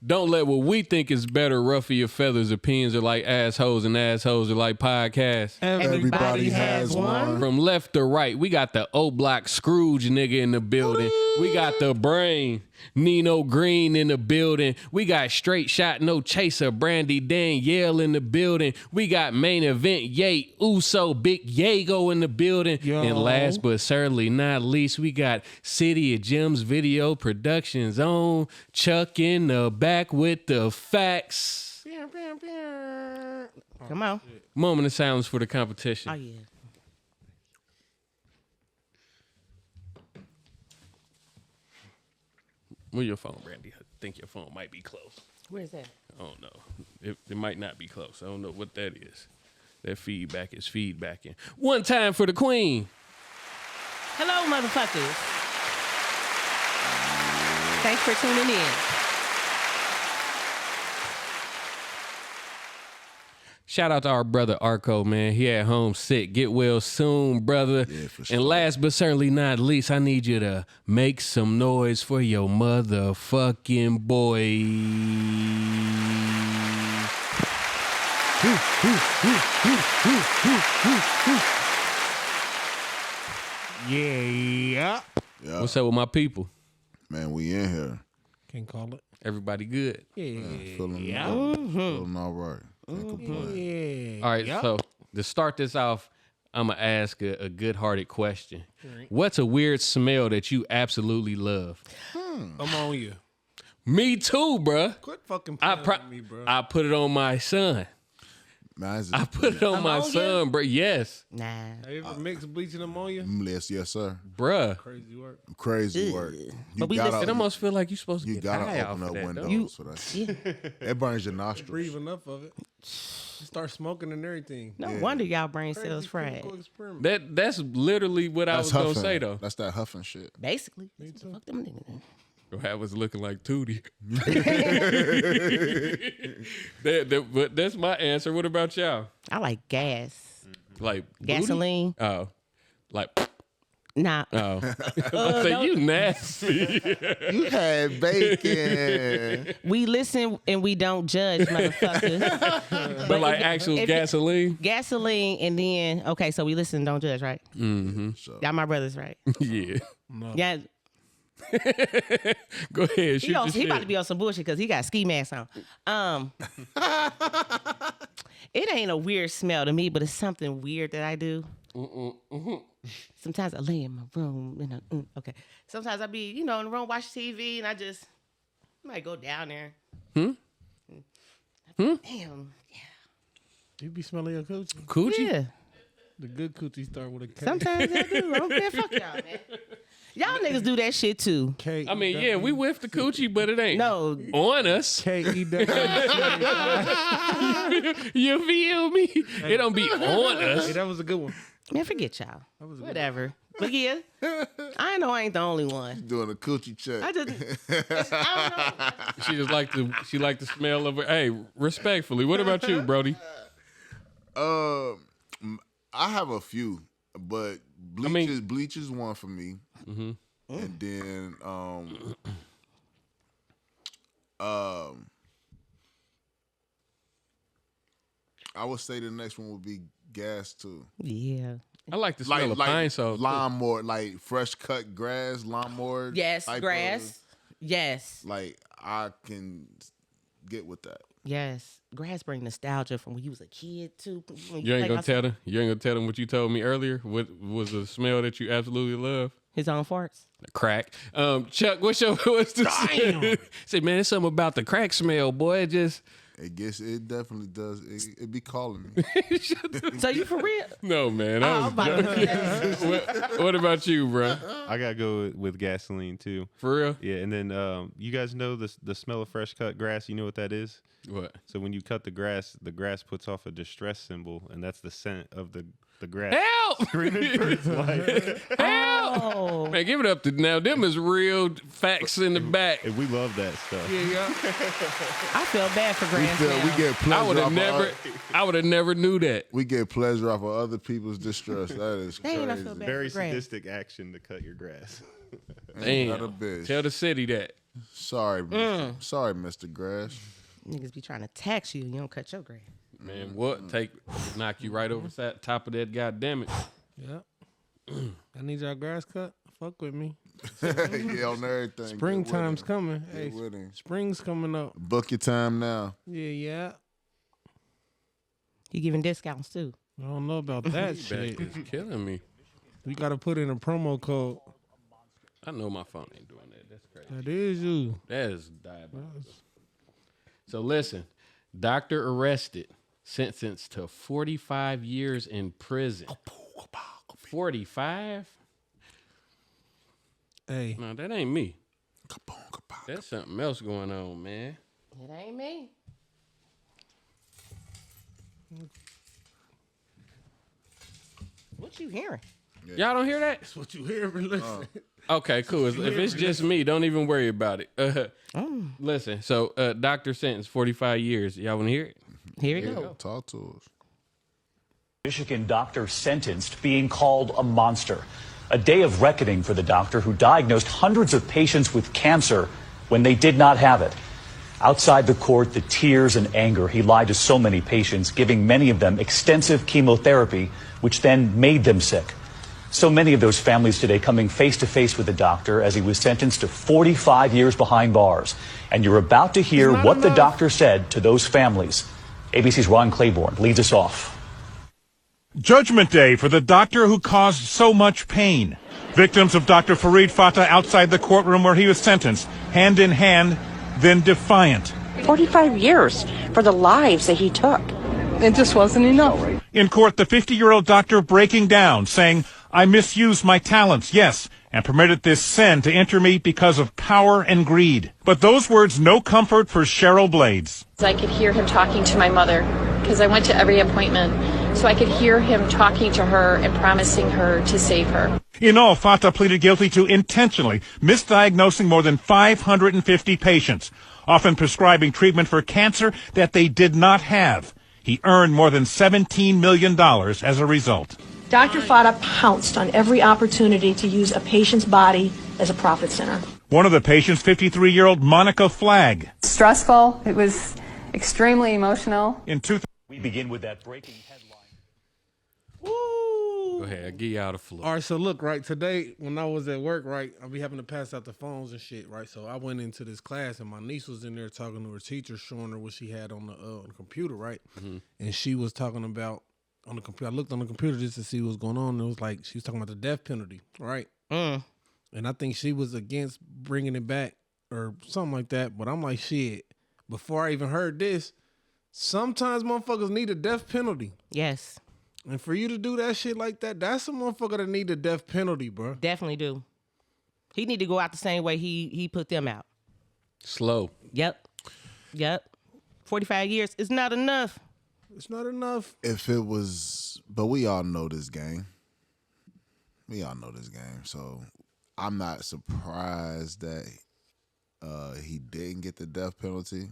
Don't let what we think is better ruffle your feathers. Opinions are like assholes, and assholes are like podcasts. Everybody has one. From left to right, we got the O-Block Scrooge nigga in the building. We got the brain, Nino Green in the building. We got straight shot, no chaser, Brandy Danielle in the building. We got main event, Yay, Uso, Big Yago in the building. Yo. And last but certainly not least, we got City of Gems Video Productions on Chuck in the back with the facts. Come on. Moment of silence for the competition. Oh, yeah. Where's your phone, Brandy? I think your phone might be close. Where's that? I don't know. It might not be close. I don't know what that is. That feedback is feedbacking. One time for the queen. Hello, motherfuckers. Thanks for tuning in. Shout out to our brother Arco, man. He at home sick. Get well soon, brother. Yeah, for sure. And last but certainly not least, I need you to make some noise for your motherfucking boy. Yeah. Yeah. What's up with my people? Man, we in here. Can't call it. Everybody good? Yeah. Feeling all right. Can't complain. Yeah. All right, so to start this off, I'm going to ask a good-hearted question. What's a weird smell that you absolutely love? I'm on you. Me too, bruh. Quit fucking I, playing with me, bro. I put it on my son. Man, I put it on my Ammonia? son, bro. Yes, Nah. Have you ever mixed bleach and ammonia? yes, sir. bruh. Crazy work. Crazy work. But we It almost feel like you're supposed to You get gotta high open off up of that, windows though. for that. It burns your nostrils. Breathe enough of it. You start smoking and everything. No wonder y'all brain cells Crazy fried. chemical experiment. That's literally what I was going to say, though. That's that huffing shit. Basically. Fuck them niggas. I was looking like Tootie. But that's my answer. What about y'all? I like gas. Like Gasoline. Booty? Oh, like Nah. oh. I say you nasty. You had bacon. We listen and we don't judge, motherfuckers. But like actual if- gasoline. Gasoline and then, okay, so we listen and don't judge, right? Mm-hmm. Y'all my brothers, right? Yeah. Yeah. Go ahead. Shoot He your about shit. to be on some bullshit because he got ski mask on. It ain't a weird smell to me, but it's something weird that I do. Sometimes I lay in my room and okay. Sometimes I be, in the room, watch TV, and I might go down there. Damn. Yeah. You be smelling your coochie? Coochie? Yeah. The good coochie start with a K. Sometimes I do. I don't care. Fuck y'all, man. Y'all niggas do that shit too. K. I mean, yeah, we whiff the coochie, but it ain't No. on us. K-E-W. You feel me? It don't be on Hey, us. that was a good one. Man, forget y'all. was a good Whatever. But yeah, I know I ain't the only one. Doing a coochie check. I don't know. She just like the smell of it. Hey, respectfully, what about you, Brody? I have a few, but bleach is one for me. Mm-hmm. And then I would say the next one would be gas too. Yeah. I like the smell of pine saw. Lawnmower, like fresh cut grass, lawnmower. Yes, type grass. of- Yes. like I can get with that. Yes. Grass bring nostalgia from when you was a kid too. When You ain't played gonna outside. tell them. You ain't gonna tell them what you told me earlier. What was the smell that you absolutely love? His own farts. Crack. Chuck, what's the say? Man, it's something about the crack smell, boy. It just It definitely does. It be calling me. So you for real? no, man. Oh, I'm about to What about you, bro? I gotta go with gasoline too. For real? Yeah, and then you guys know the smell of fresh cut grass. You know what that is? What? So when you cut the grass puts off a distress symbol, and that's the scent of the grass. Help! Screaming for its life. Help! Oh. Man, give it up to now. Them is real facts in the back. And we love that stuff. I feel bad for grass now. We get pleasure. I would have never knew that. We get pleasure off of other people's distress. That is Dang, I crazy. feel bad. Very for grass. sadistic action to cut your grass. Ain't that a Damn. bitch. Tell the city that. Sorry, sorry, Mr. Grass. Niggas be trying to tax you. You don't cut your grass. Man, what? Knock you right over the top of that goddamn it. Yeah. I need y'all grass cut. Fuck with me. Yeah, on everything. Springtime's coming. Hey, with him. spring's coming up. Book your time now. Yeah. He giving discounts too. I don't know about that shit. It's killing me. We got to put in a promo code. I know my phone ain't doing that. That's crazy. That is you. That is diabolical. So listen, doctor arrested, sentenced to 45 years in prison. 45? Hey. No, that ain't me. That's something else going on, man. It ain't me. What you hearing? Y'all don't hear that? That's what you hear. Listen. Okay, cool. If it's just me, don't even worry about it. Listen, so doctor sentenced 45 years. Y'all want to hear it? Here we go. Talk to us. Michigan doctor sentenced being called a monster. A day of reckoning for the doctor who diagnosed hundreds of patients with cancer when they did not have it. Outside the court, the tears and anger. He lied to so many patients, giving many of them extensive chemotherapy, which then made them sick. So many of those families today coming face to face with the doctor as he was sentenced to 45 years behind bars. And you're about to hear what the doctor said to those families. ABC's Ron Claiborne leads us off. Judgment Day for the doctor who caused so much pain. Victims of Dr. Farid Fatah outside the courtroom where he was sentenced, hand in hand, then defiant. 45 years for the lives that he took. It just wasn't enough. In court, the 50-year-old doctor breaking down, saying, I misused my talents, yes, and permitted this sin to enter me because of power and greed. But those words no comfort for Cheryl Blades. I could hear him talking to my mother because I went to every appointment. So I could hear him talking to her and promising her to save her. In all, Fatah pleaded guilty to intentionally misdiagnosing more than 550 patients, often prescribing treatment for cancer that they did not have. He earned more than $17 million as a result. Dr. Fatah pounced on every opportunity to use a patient's body as a profit center. One of the patients, 53-year-old Monica Flagg. Stressful. It was extremely emotional. We begin with that breaking headline. Go ahead, I'll give y'all the floor. All right, so look, right, today when I was at work, right, I'll be having to pass out the phones and shit, right? So I went into this class and my niece was in there talking to her teacher, showing her what she had on the computer, right? Mm-hmm. And she was talking about on the computer. I looked on the computer just to see what was going on. And it was like she was talking about the death penalty, right? And I think she was against bringing it back or something like that. But I'm like, shit, before I even heard this, sometimes motherfuckers need a death penalty. Yes. And for you to do that shit like that, that's a motherfucker that need a death penalty, bro. Definitely do. He need to go out the same way he put them out. Slow. Yep. 45 years is not enough. It's not enough. If it was, but we all know this game. So I'm not surprised that he didn't get the death penalty.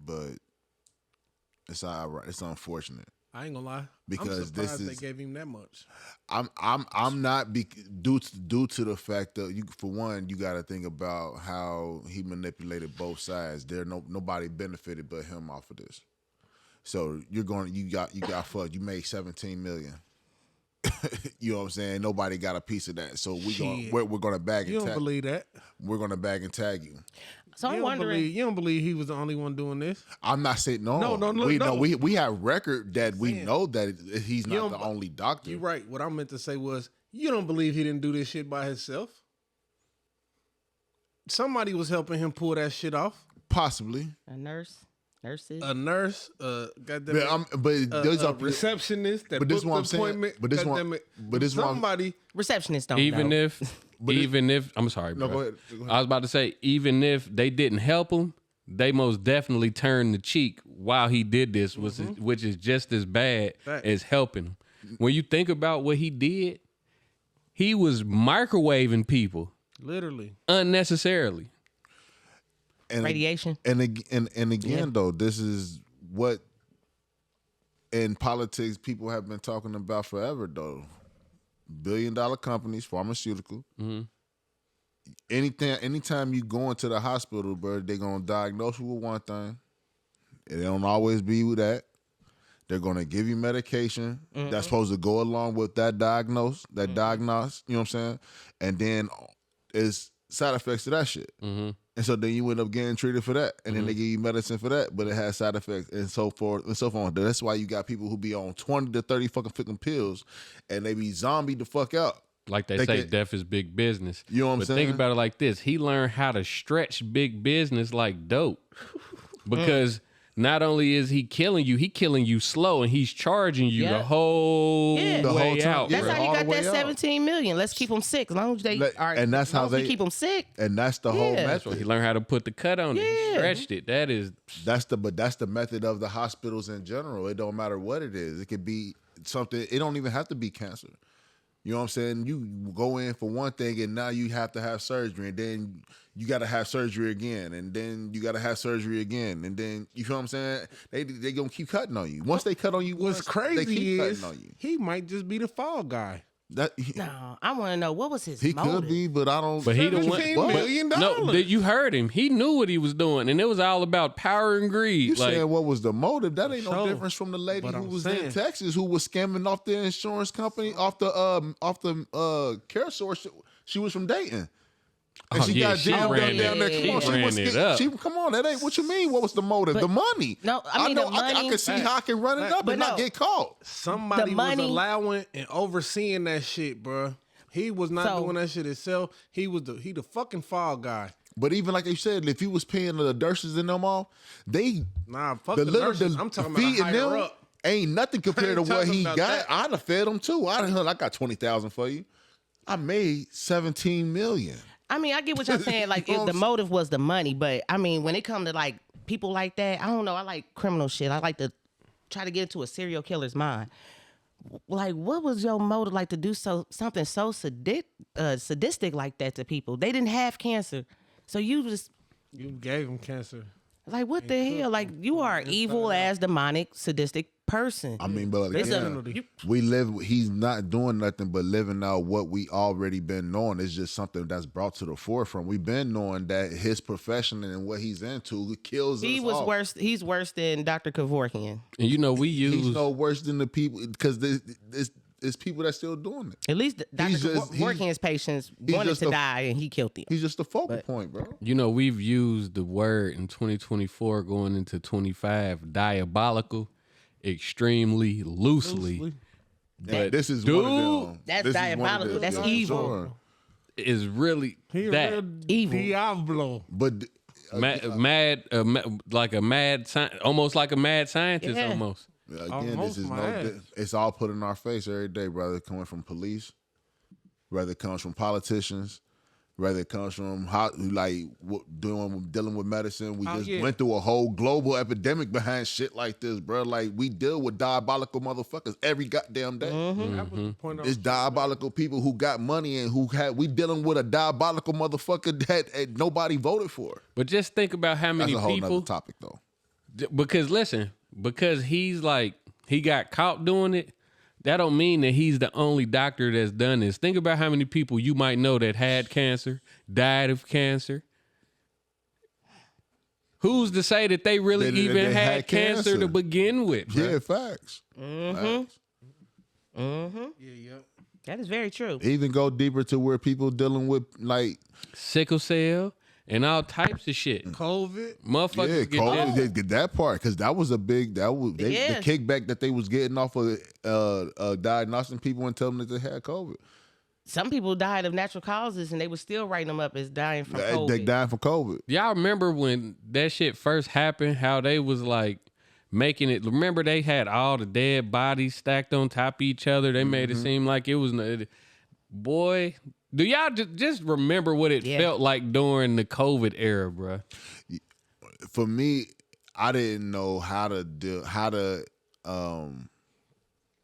But it's all right. It's unfortunate. I ain't gonna lie. Because I'm surprised they gave him that much. I'm not due to the fact that for one, you got to think about how he manipulated both sides. Nobody benefited but him off of this. So you got fucked. You made $17 million. You know what I'm saying? Nobody got a piece of that. So we're gonna bag and tag. You don't believe that? We're gonna bag and tag you. So I'm wondering. You don't believe he was the only one doing this? I'm not saying no. We have record that we know that he's not the only doctor. You're right. What I meant to say was you don't believe he didn't do this shit by himself. Somebody was helping him pull that shit off. Possibly a nurse. Nurses. A nurse, goddamn a receptionist that booked the appointment. But this somebody receptionists don't even know. if I'm sorry, bro. Go ahead. I was about to say, even if they didn't help him, they most definitely turned the cheek while he did this, which is just as bad as helping him. When you think about what he did, he was microwaving people, literally, unnecessarily. And, radiation. And again, though, this is what in politics people have been talking about forever, though. billion-dollar companies, pharmaceutical. Anytime you go into the hospital, bro, they're gonna diagnose you with one thing. It don't always be with that. They're gonna give you medication that's supposed to go along with that diagnose. You know what I'm saying? And then it's side effects to that shit. And so then you end up getting treated for that. And then they give you medicine for that, but it has side effects and so forth and so on. That's why you got people who be on 20 to 30 fucking pills and they be zombied the fuck out. Like they say, death is big business. You know what I'm saying? But think about it like this. He learned how to stretch big business like dope. Because not only is he killing you slow, and he's charging you the whole way out. That's bro. how he got that 17 million. Let's keep them sick. As long as they are, and that's how they keep them sick. And that's the whole That's what method. he learned how to put the cut on it. He stretched it. That's the method of the hospitals in general. It don't matter what it is. It could be something. It don't even have to be cancer. You know what I'm saying? You go in for one thing and now you have to have surgery, and then you got to have surgery again, and then you got to have surgery again, and then you feel what I'm saying? They gonna keep cutting on you. Once they cut on you, What's crazy they keep is cutting on you. he might just be the fall guy. No, I want to know what was his He motive. could be, but I don't. But he the one. $17 million. No, you heard him. He knew what he was doing, and it was all about power and greed. You like, saying what was the motive? That ain't no Sure. difference from the lady But who I'm was saying- in Texas who was scamming off the insurance company, off the care source. She was from Dayton. And Oh, she yeah, got she jammed ran down there. it. Come on, She ran it up. come on, that ain't what you mean. What was the motive? But- the money. No, I mean, know. the money- I can see how I can run it up but and not no. get caught. Somebody The money- was allowing and overseeing that shit, bro. He was not So- doing that shit himself. He the fucking fall guy. But even like you said, if you was paying the nurses and them all, they Nah, fuck the nurses. I'm talking about feeding higher them up. ain't nothing compared to ain't what talking he about got. that. I'd have fed him too. I got 20,000 for you. I made 17 million. I mean, I get what y'all saying. Like, if the motive was the money, but I mean, when it comes to like people like that, I don't know. I like criminal shit. I like to try to get into a serial killer's mind. Like, what was your motive? Like to do something so sadistic like that to people? They didn't have cancer, so you just You gave him cancer. like what the hell? Like you are evil as demonic, sadistic person. I mean, but It's again, we live. He's not doing nothing but living out what we already been knowing. It's just something that's brought to the forefront. We've been knowing that his profession and what he's into kills He us was all. worse. He's worse than Dr. Kevorkian. and you know, we use He's no worse than the people because there's people that's still doing it. At least Dr. He's just- Kevorkian's patients he's wanted just to a- die, and he killed them. He's just a focal point, bro. You know, we've used the word in 2024 going into 25, diabolical, extremely loosely. But this is dude, one of them. That's This is one of diabolical. them. That's Yeah, evil. sure. Is really He a that real Evil. Diablo. But like a mad, almost like a mad scientist, Yeah. almost. again, Almost this is my ass. it's all put in our face every day, brother. Coming from police, whether it comes from politicians, whether it comes from dealing with medicine. We just went through a whole global epidemic behind shit like this, bro. Like we deal with diabolical motherfuckers every goddamn day. That was the point I It's was- diabolical people who got money and we dealing with a diabolical motherfucker that nobody voted for. But just think about how That's many a whole people. nother topic though. Because listen, because he's like he got caught doing it, that don't mean that he's the only doctor that's done this. Think about how many people you might know that had cancer, died of cancer. Who's to say that they really They even had had cancer to cancer. begin with? bruh? Yeah, facts. Facts. That is very true. Even go deeper to where people dealing with like Sickle cell and all types of shit. COVID. Motherfuckers get COVID, that. get that part because that was a big the Yeah. kickback that they was getting off of diagnosing people and telling them that they had COVID. Some people died of natural causes, and they were still writing them up as dying from COVID. They died from COVID. Y'all remember when that shit first happened, how they was like making it, remember they had all the dead bodies stacked on top of each other. They made it seem like it was, boy, do y'all just remember what it felt like during the COVID era, bruh? For me, I didn't know how to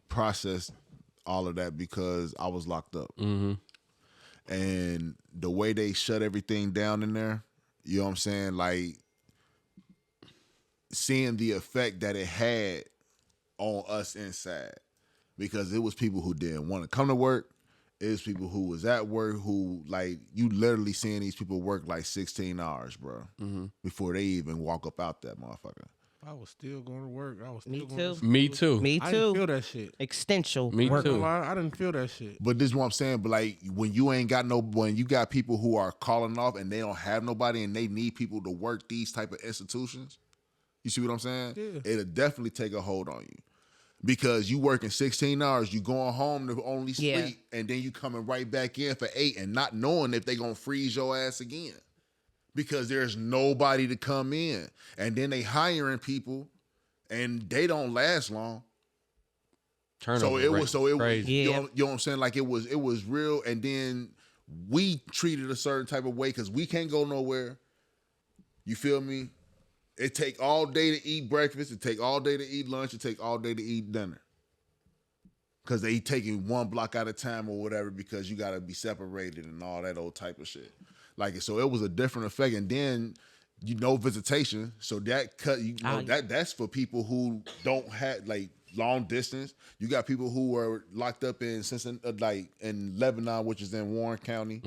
process all of that because I was locked up. And the way they shut everything down in there, you know what I'm saying? Like seeing the effect that it had on us inside because it was people who didn't want to come to work. It's people who was at work who, like, you literally seeing these people work like 16 hours, bro, before they even walk up out that motherfucker. I was still going to work. I was still Me going too. to school. Me too. Me I too. didn't feel that shit. Extensional. Me work. too. I didn't feel that shit. But this is what I'm saying. But like when you ain't got when you got people who are calling off and they don't have nobody and they need people to work these type of institutions, you see what I'm saying? Yeah. It'll definitely take a hold on you. Because you working 16 hours, you going home to only sleep, and then you coming right back in for 8 and not knowing if they gonna freeze your ass again. Because there's nobody to come in. And then they hiring people and they don't last long. Turnover It was crazy. you know what I'm saying? Like it was real, and then we treated a certain type of way because we can't go nowhere. You feel me? It take all day to eat breakfast. It take all day to eat lunch. It take all day to eat dinner. Because they taking one block at a time or whatever because you got to be separated and all that old type of shit. Like, so it was a different effect. And then, visitation. So that cut, that's for people who don't have, like, long distance. You got people who are locked up in Lebanon, which is in Warren County,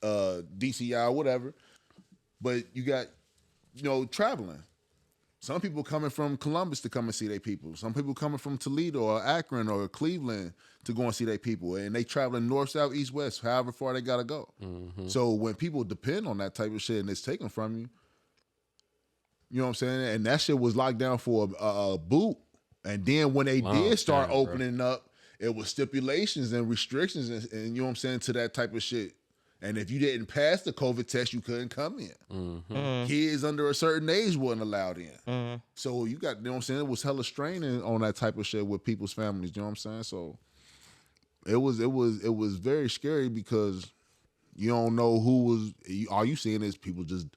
DCI, whatever. But you got, traveling. Some people coming from Columbus to come and see their people. Some people coming from Toledo or Akron or Cleveland to go and see their people. And they traveling north, south, east, west, however far they got to go. Mm-hmm. So when people depend on that type of shit and it's taken from you, you know what I'm saying? And that shit was locked down for a boot. And then when they did start opening up, it was stipulations and restrictions and you know what I'm saying, to that type of shit. And if you didn't pass the COVID test, you couldn't come in. Mm-hmm. Kids under a certain age wasn't allowed in. Mm-hmm. So you got, you know what I'm saying? It was hella straining on that type of shit with people's families. You know what I'm saying? So it was very scary because you don't know who was. All you seeing is people just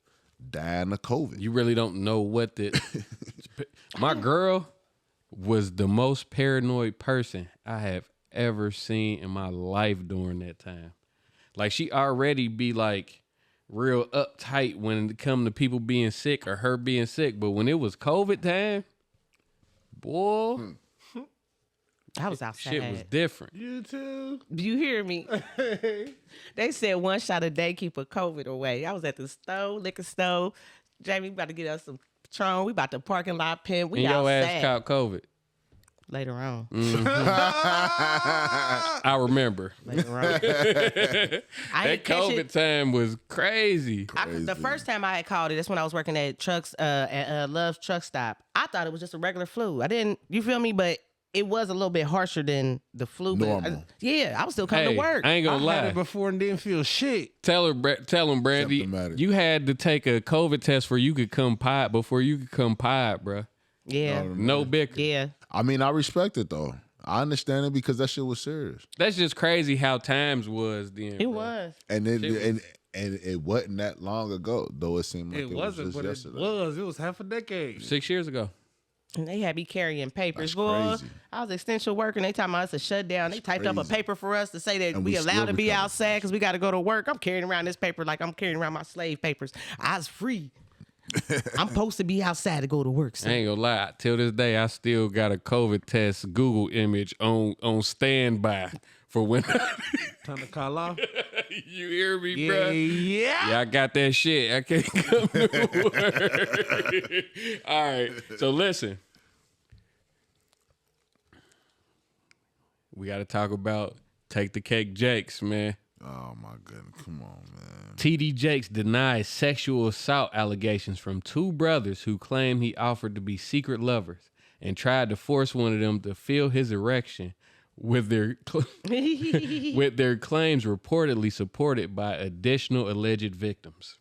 dying of COVID. You really don't know what the. My girl was the most paranoid person I have ever seen in my life during that time. Like, she already be like real uptight when it come to people being sick or her being sick. But when it was COVID time, boy, I was outside. Shit was different. You too. You hear me? They said 1 shot a day keep a COVID away. I was at the liquor store. Jamie, we about to get us some Patron. We about to parking lot pimp. We and your outside. ass caught COVID. Later on. Mm-hmm. I remember. Later on. That COVID time was crazy. The first time I had called it, that's when I was working at Love's Truck Stop. I thought it was just a regular flu. I didn't, you feel me? But it was a little bit harsher than the flu. Normal. I was still coming to work. I ain't gonna lie. Had it before and didn't feel shit. Tell him, Brandy, you had to take a COVID test before you could come pod, bro. Yeah. No bicker. Yeah. I mean, I respect it though. I understand it because that shit was serious. That's just crazy how times was then. It was. And it wasn't that long ago, though it seemed like it wasn't, was but just yesterday. it was half a decade. 6 years ago. And they had me carrying papers. That's Boy, crazy. I was extension worker, and they talking about us a shutdown. They typed up a crazy. paper for us to say that And we we allowed still to be recover. outside because we got to go to work. I'm carrying around this paper like I'm carrying around my slave papers. I was free. I'm supposed to be outside to go to work. So. I ain't gonna lie. Till this day, I still got a COVID test Google image on standby for when. Time to call off. You hear me, bro? Yeah. I got that shit. I can't come to work. All right. So listen. We got to talk about Take the Cake Jakes, man. Oh my goodness, come on, man. TD Jakes denies sexual assault allegations from 2 brothers who claim he offered to be secret lovers and tried to force one of them to feel his erection with their with their claims reportedly supported by additional alleged victims.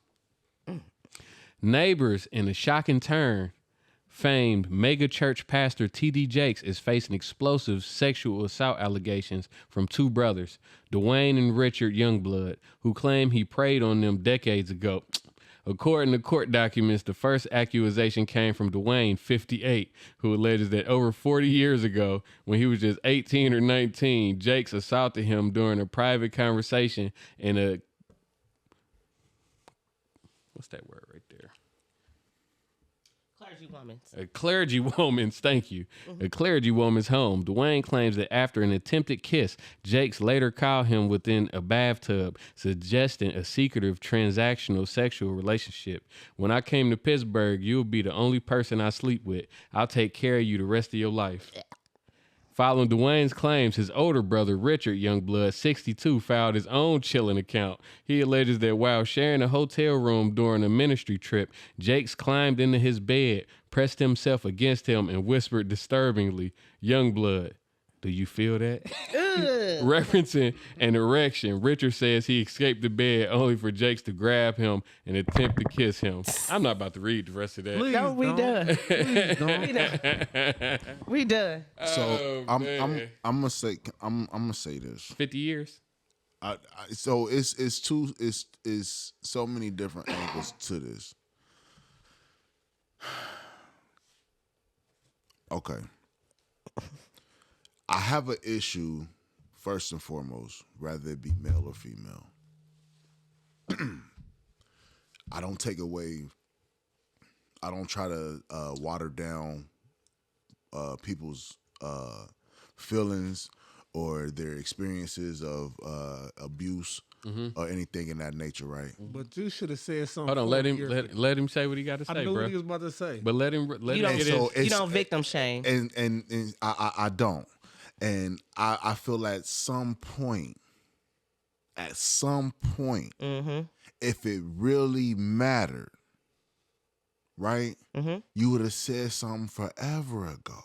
Neighbors, in a shocking turn, famed mega church pastor TD Jakes is facing explosive sexual assault allegations from 2 brothers, Dwayne and Richard Youngblood, who claim he preyed on them decades ago. According to court documents, the first accusation came from Dwayne, 58, who alleges that over 40 years ago, when he was just 18 or 19, Jakes assaulted him during a private conversation in a... What's that word right there? Clergywoman's. A clergywoman's, thank you. A clergywoman's home. Dwayne claims that after an attempted kiss, Jakes later caught him within a bathtub, suggesting a secretive transactional sexual relationship. When I came to Pittsburgh, you'll be the only person I sleep with. I'll take care of you the rest of your life. Following Dwayne's claims, his older brother, Richard Youngblood, 62, filed his own chilling account. He alleges that while sharing a hotel room during a ministry trip, Jakes climbed into his bed, pressed himself against him, and whispered disturbingly, "Youngblood, do you feel that?" Referencing an erection, Richard says he escaped the bed only for Jakes to grab him and attempt to kiss him. I'm not about to read the rest of that. Please No, we don't. done. Please don't. We done. So Oh, I'm gonna say this. 50 years? So it's so many different angles to this. Okay. I have an issue, first and foremost, whether it be male or female. I don't take away, I don't try to water down people's feelings or their experiences of abuse or anything in that nature, right? But you should have said something. Hold on, let him say what he got to say, I knew bro. what he was about to say. But let him You get in. you don't victim shame. And I don't. And I feel at some point, if it really mattered, right, you would have said something forever ago.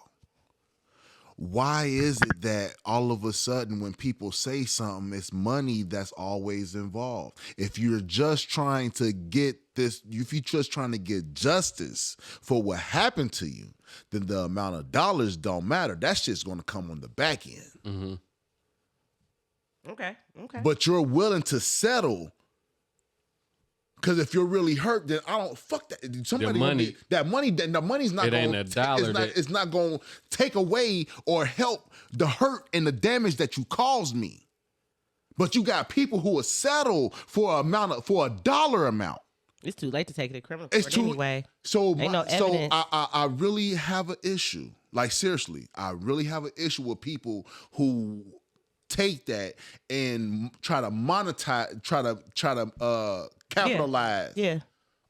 Why is it that all of a sudden when people say something, it's money that's always involved? If you're just trying to get this, if you're just trying to get justice for what happened to you, then the amount of dollars don't matter. That's just going to come on the back end. Okay. But you're willing to settle. Because if you're really hurt, then I don't fuck that. Somebody money- the money's not It going. ain't a dollar It's not going to take away or help the hurt and the damage that you caused me. But you got people who will settle for a dollar amount. It's too late to take it to criminal It's court too anyway. So Ain't no evidence. I really have an issue. Like seriously, I really have an issue with people who take that and try to monetize, try to capitalize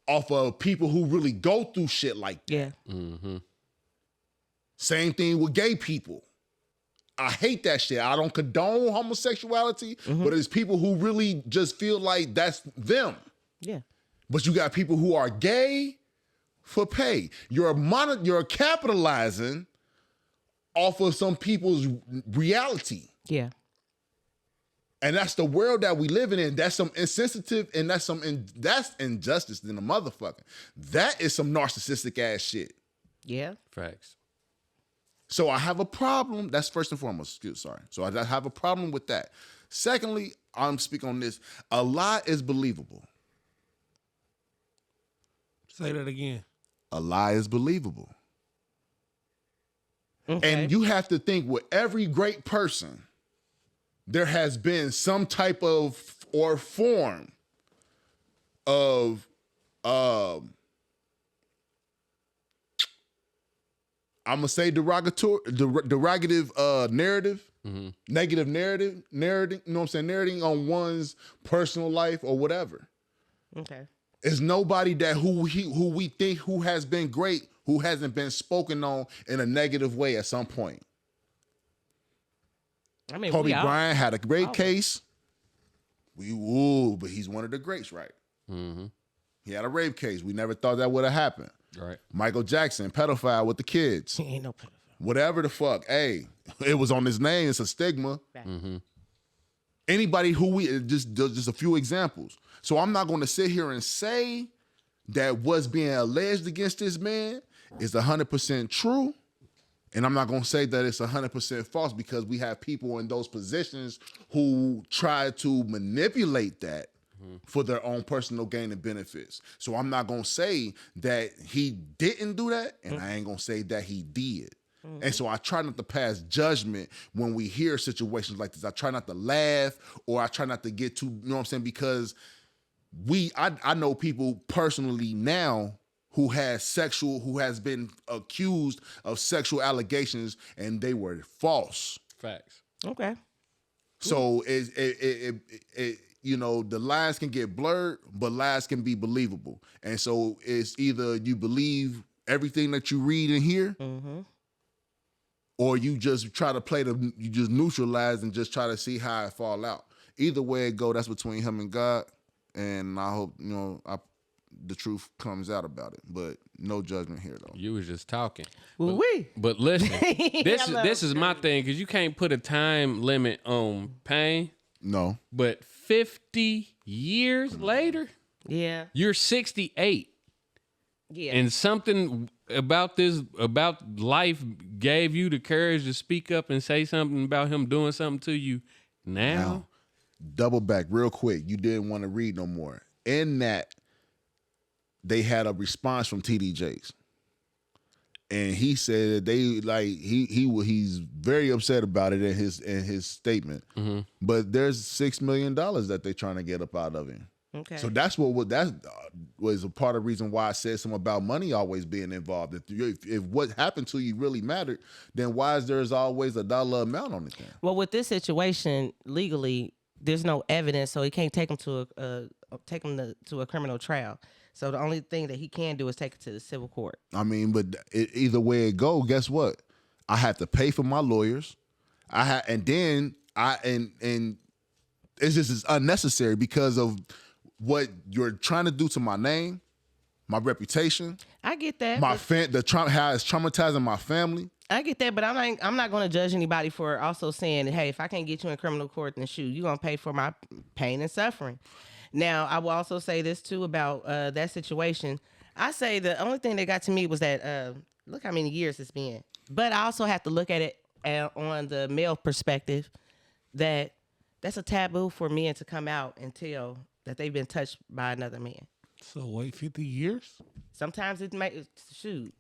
off of people who really go through shit like that. Same thing with gay people. I hate that shit. I don't condone homosexuality, but it's people who really just feel like that's them. Yeah. But you got people who are gay for pay. You're capitalizing off of some people's reality. Yeah. And that's the world that we living in. That's some insensitive and that's injustice than a motherfucker. That is some narcissistic ass shit. Yeah. Facts. So I have a problem. That's first and foremost. Sorry. So I have a problem with that. Secondly, I'm speaking on this. A lie is believable. Say that again. A lie is believable. Okay. And you have to think with every great person, there has been some type of or form of I'm gonna say derogative narrative, negative narrative, you know what I'm saying, narrating on one's personal life or whatever. Okay. It's nobody that who we think who has been great who hasn't been spoken on in a negative way at some point. I mean, Kobe Bryant had a great case. But he's one of the greats, right? He had a rape case. We never thought that would have happened. Right. Michael Jackson, pedophile with the kids. He ain't no pedophile. Whatever the fuck. Hey, it was on his name. It's a stigma. Anybody who we just a few examples. So I'm not going to sit here and say that what's being alleged against this man is 100% true. And I'm not going to say that it's 100% false because we have people in those positions who try to manipulate that for their own personal gain and benefits. So I'm not going to say that he didn't do that, and I ain't going to say that he did. And so I try not to pass judgment when we hear situations like this. I try not to laugh or I try not to get too, you know what I'm saying? Because I know people personally now who has been accused of sexual allegations and they were false. Facts. Okay. So you know, the lies can get blurred, but lies can be believable. And so it's either you believe everything that you read and hear, or you just try to you just neutralize and just try to see how it fall out. Either way it go, that's between him and God. And I hope, you know, the truth comes out about it. But no judgment here, though. You was just talking. But listen, this is my thing, because you can't put a time limit on pain. No. But 50 years later, yeah, you're 68. Yeah. And something about life gave you the courage to speak up and say something about him doing something to you now. Double back real quick. You didn't want to read no more. In that, they had a response from TD Jakes. And he said he's very upset about it in his statement. But there's $6 million that they're trying to get up out of him. Okay. So that was a part of the reason why I said something about money always being involved. If what happened to you really mattered, then why is there's always a dollar amount on the thing? Well, with this situation, legally, there's no evidence, so he can't take him to a criminal trial. So the only thing that he can do is take it to the civil court. I mean, but either way it go, guess what? I have to pay for my lawyers. And it's just unnecessary because of what you're trying to do to my name, my reputation. I get that. How it's traumatizing my family. I get that, but I'm not going to judge anybody for also saying, hey, if I can't get you in criminal court, then shoot, you're going to pay for my pain and suffering. Now, I will also say this, too, about that situation. I say the only thing that got to me was that, look how many years it's been. But I also have to look at it on the male perspective, that's a taboo for men to come out and tell that they've been touched by another man. So wait 50 years? Sometimes it may, shoot.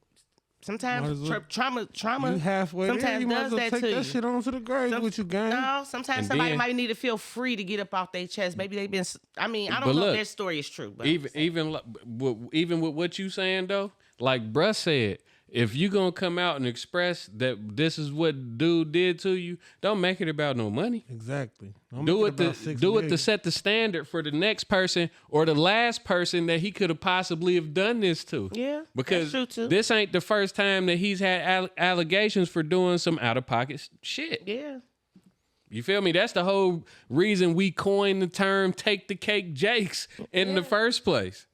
Sometimes trauma. You halfway sometimes there. You might does as well that take to that you. shit on to the grave with you, gang. No, sometimes somebody might need to feel free to get up off their chest. Maybe they've been. I mean, I don't know if their story is true. But even with what you saying though, like bruh said, if you gonna come out and express that this is what dude did to you, don't make it about no money. Exactly. Do it to set the standard for the next person or the last person that he could have possibly have done this to. Yeah, because that's true too. This ain't the first time that he's had allegations for doing some out of pocket shit. Yeah. You feel me? That's the whole reason we coined the term "take the cake, Jakes" in the first place.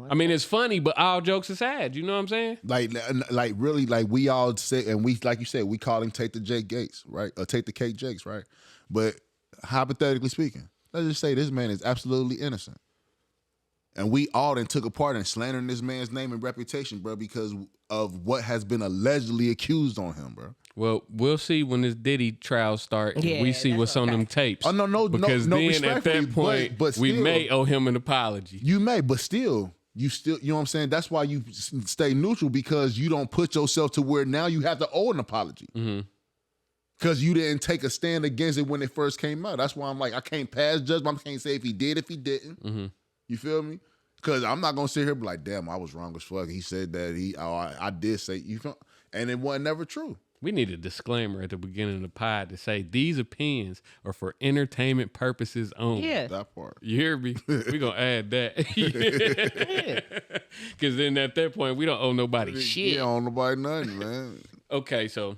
I mean, it's funny, but all jokes aside, you know what I'm saying? Like really, like we all say, and we, like you said, we call him "Take the Jake Gates," right? Or "Take the Cake Jakes," right? But hypothetically speaking, let's just say this man is absolutely innocent, and we all then took a part in slandering this man's name and reputation, bro, because of what has been allegedly accused on him, bro. Well, we'll see when this Diddy trial starts. We see what's on them tapes. Oh no, because no, then at that point, but we still, may owe him an apology. You may, but still, you know what I'm saying? That's why you stay neutral, because you don't put yourself to where now you have to owe an apology. Because you didn't take a stand against it when it first came out. That's why I'm like, I can't pass judgment. I can't say if he did, if he didn't. You feel me? Because I'm not going to sit here and be like, damn, I was wrong as fuck. He said that I did say, you feel, and it wasn't never true. We need a disclaimer at the beginning of the pod to say these opinions are for entertainment purposes only. Yeah. That part. You hear me? We're going to add that. Because then at that point, we don't owe nobody shit. You don't owe nobody nothing, man. Okay, so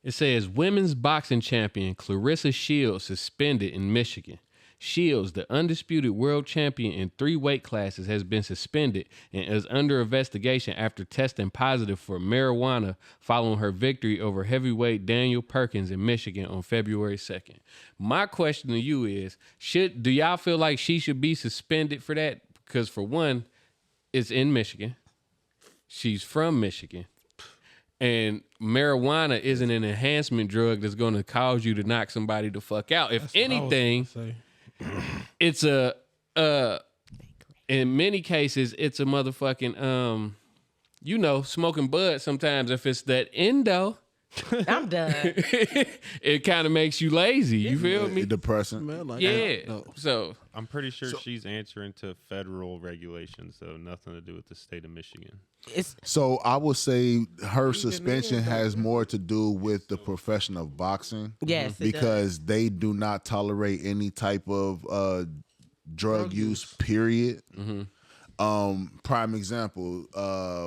it says women's boxing champion Clarissa Shields suspended in Michigan. Shields, the undisputed world champion in 3 weight classes, has been suspended and is under investigation after testing positive for marijuana following her victory over heavyweight Daniel Perkins in Michigan on February 2nd. My question to you is, do y'all feel like she should be suspended for that? Because for one, it's in Michigan. She's from Michigan. And marijuana isn't an enhancement drug that's going to cause you to knock somebody the fuck out. If anything, it's in many cases, it's a motherfucking, smoking bud sometimes if it's that endo. I'm done. It kind of makes you lazy. You feel me? Depressing. Man, like, Yeah. no. So I'm pretty sure she's answering to federal regulations, so nothing to do with the state of Michigan. So I would say her suspension has more to do with the profession of boxing. Yes, it because they do not tolerate any type of drug use. Period. Prime example,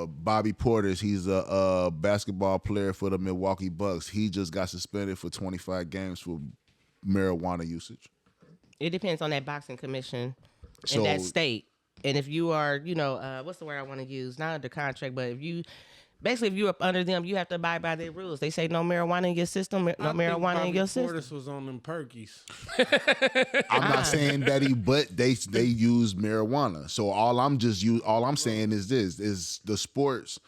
Bobby Portis. He's a basketball player for the Milwaukee Bucks. He just got suspended for 25 games for marijuana usage. It depends on that boxing commission in that state. And if you are, what's the word I want to use? Not under contract, but if you're up under them, you have to abide by their rules. They say no marijuana in your system, no marijuana in your system. Portis was on them perkies. I'm not saying that but they use marijuana. So all I'm saying is this: is the sports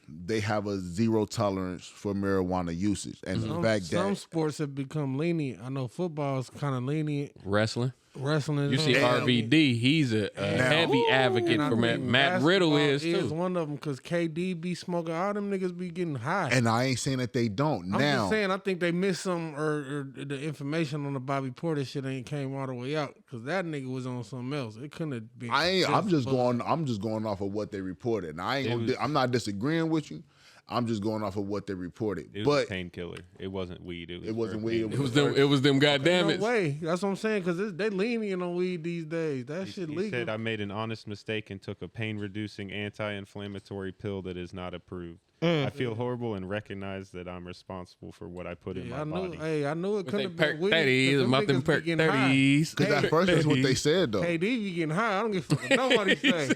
they have a zero tolerance for marijuana usage, and the fact that some sports have become lenient. I know football is kind of lenient. wrestling. Wrestling. You see RVD, he's a heavy advocate for Matt Riddle is too. One of them because KD be smoking. All them niggas be getting high. And I ain't saying that they don't. I'm just saying I think they missed some or the information on the Bobby Portis shit ain't came all the way out because that nigga was on something else. It couldn't have been. I'm just going off of what they reported. And I'm not disagreeing with you. I'm just going off of what they reported. It was a painkiller. It wasn't weed. It wasn't weed. It was them goddamn it. No way. That's what I'm saying because they lenient on weed these days. That shit legal. He said I made an honest mistake and took a pain-reducing anti-inflammatory pill that is not approved. I feel horrible and recognize that I'm responsible for what I put in my body. I knew it could have been weed. 30s, about them perk 30s. Because at first that's what they said though. KD be getting high. I don't give a fuck what nobody say.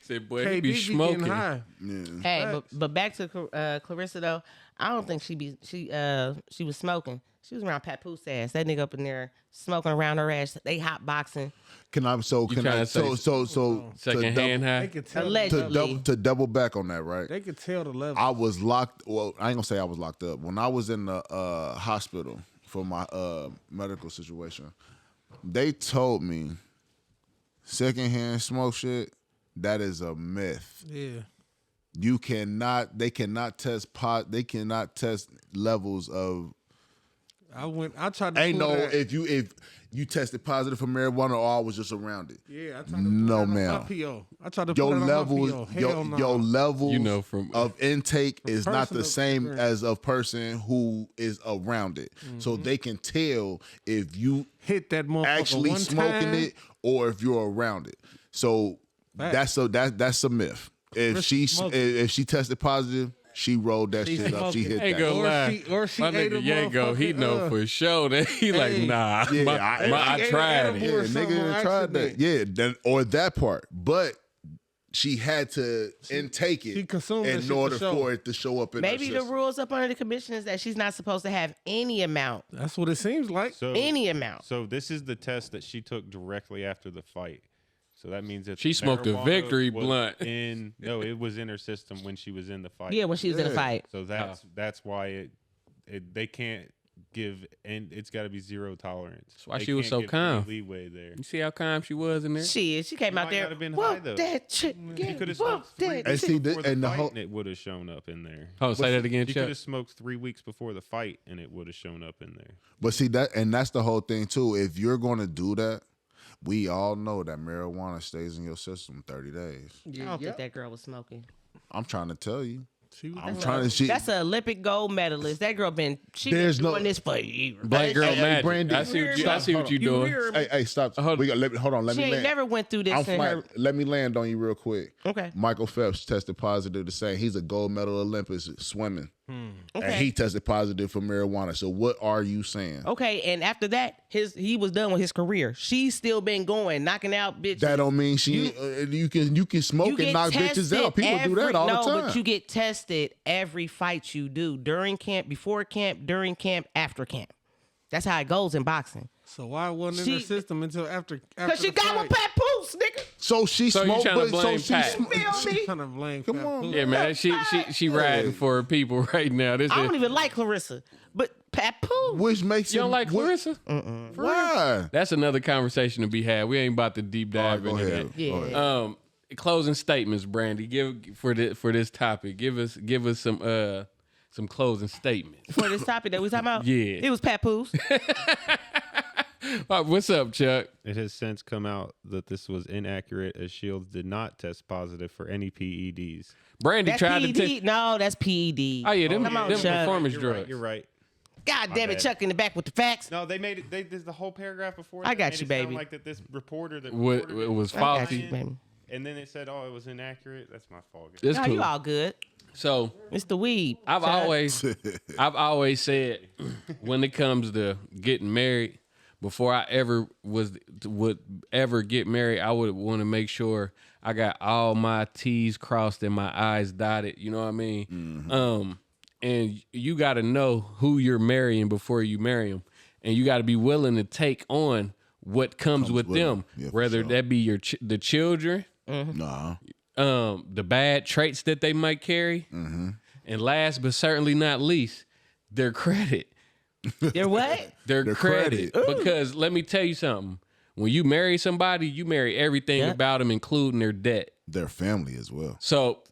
Said, boy, KD he be smoking. Getting high. Yeah. Hey, but back to Clarissa though. I don't think she was smoking. She was around Papoose ass. That nigga up in there smoking around her ass. They hot boxing. Secondhand high? They could tell Allegedly. To double back on that, right? They could tell the level. I was locked. Well, I ain't gonna say I was locked up. When I was in the hospital for my medical situation, they told me secondhand smoke shit. That is a myth. Yeah. They cannot test levels of. I tried to. Ain't pull no that. if you tested positive for marijuana or I was just around it. Yeah, I tried to pull no that on ma'am. my PO. I tried to pull that on my PO. Hell no. Your levels from of intake is not the personal same experience. as a person who is around it. So they can tell if you hit that motherfucker actually one smoking time. it or if you're around it. So that's a myth. If she tested positive, she rolled that shit up. She hit Ain't that. gonna lie. Or she My ate nigga a Yango, he know motherfucker, for sure that he like, nah. Yeah, I tried it. Yeah, or something nigga on tried that. accident. Yeah, or that part. But she had to intake she it consumed that in shit order for sure. for it to show up in her Maybe the system. rules up under the commission is that she's not supposed to have any amount. That's what it seems like. So, Any amount. So this is the test that she took directly after the fight. So that means that She smoked a marijuana victory was blunt. it was in her system when she was in the fight. Yeah, when she was in a fight. So that's why they can't give, and it's got to be zero tolerance. That's why They she was can't so give calm. any leeway there. You see how calm she was in there? She came out might there. not have been high, Whoop though. that chick. She could have Whoop smoked 3 that weeks And see, before the and the fight, whole- and it would have shown up in there. Oh, say that again, She Chuck. could have smoked 3 weeks before the fight, and it would have shown up in there. But see that's the whole thing too. If you're going to do that, we all know that marijuana stays in your system 30 days. I don't think that girl was smoking. I'm trying to tell you. That's That's an Olympic gold medalist. That girl been doing this for years. Black girl magic. Brandy, I see what you doing. Hey, stop. Hold on. Let She me ain't land. never went through this in her. Let me land on you real quick. Okay. Michael Phelps tested positive the same. He's a gold medal Olympics swimming. And Okay. he tested positive for marijuana. So what are you saying? Okay, and after that, he was done with his career. She's still been going, knocking out bitches. That don't mean you can smoke and get knock bitches tested out. People do that all the time. but you get tested every fight you do during camp, before camp, during camp, after camp. That's how it goes in boxing. So why wasn't in her system until after? Because she got with Papoose, nigga. So she So you smoked, tryna but blame so Pat. she Feel me? Trying to blame. Come on. Yeah, man. She riding for her people right now. This I is, don't even like Clarissa, but Papoose. which makes you don't like Clarissa? Why? That's another conversation to be had. We ain't about to deep dive All right, into go ahead. that. Yeah. Go ahead. Closing statements, Brandy. Give for this topic. Give us some some closing statements. For this topic that we talking about? Yeah. It was Papoose. What's up, Chuck? It has since come out that this was inaccurate as Shields did not test positive for any PEDs. Brandy That's tried PED? to take. No, that's PED. Oh yeah, them on, them Chuck. performance You're drugs. right. You're right. God My damn it, bad. Chuck in the back with the facts. No, they made it. They did the whole paragraph before. I that got made you, it sound baby. Like that, this reporter that What- reported it was I got faulty. you, baby. and then it said, "Oh, it was inaccurate." That's my fault. It's No, cool. you all good. So It's the weed. I've always said when it comes to getting married, before I would ever get married, I would want to make sure I got all my T's crossed and my I's dotted. You know what I mean? Mm-hmm. And you got to know who you're marrying before you marry them, and you got to be willing to take on what comes with them, Yeah, for whether sure. that be your the children, Nah. the bad traits that they might carry, Mm-hmm. and last but certainly not least, their credit. You're what? Their credit. Because let me tell you something. When you marry somebody, you marry everything Yeah. about them, including their debt. Their family as well. So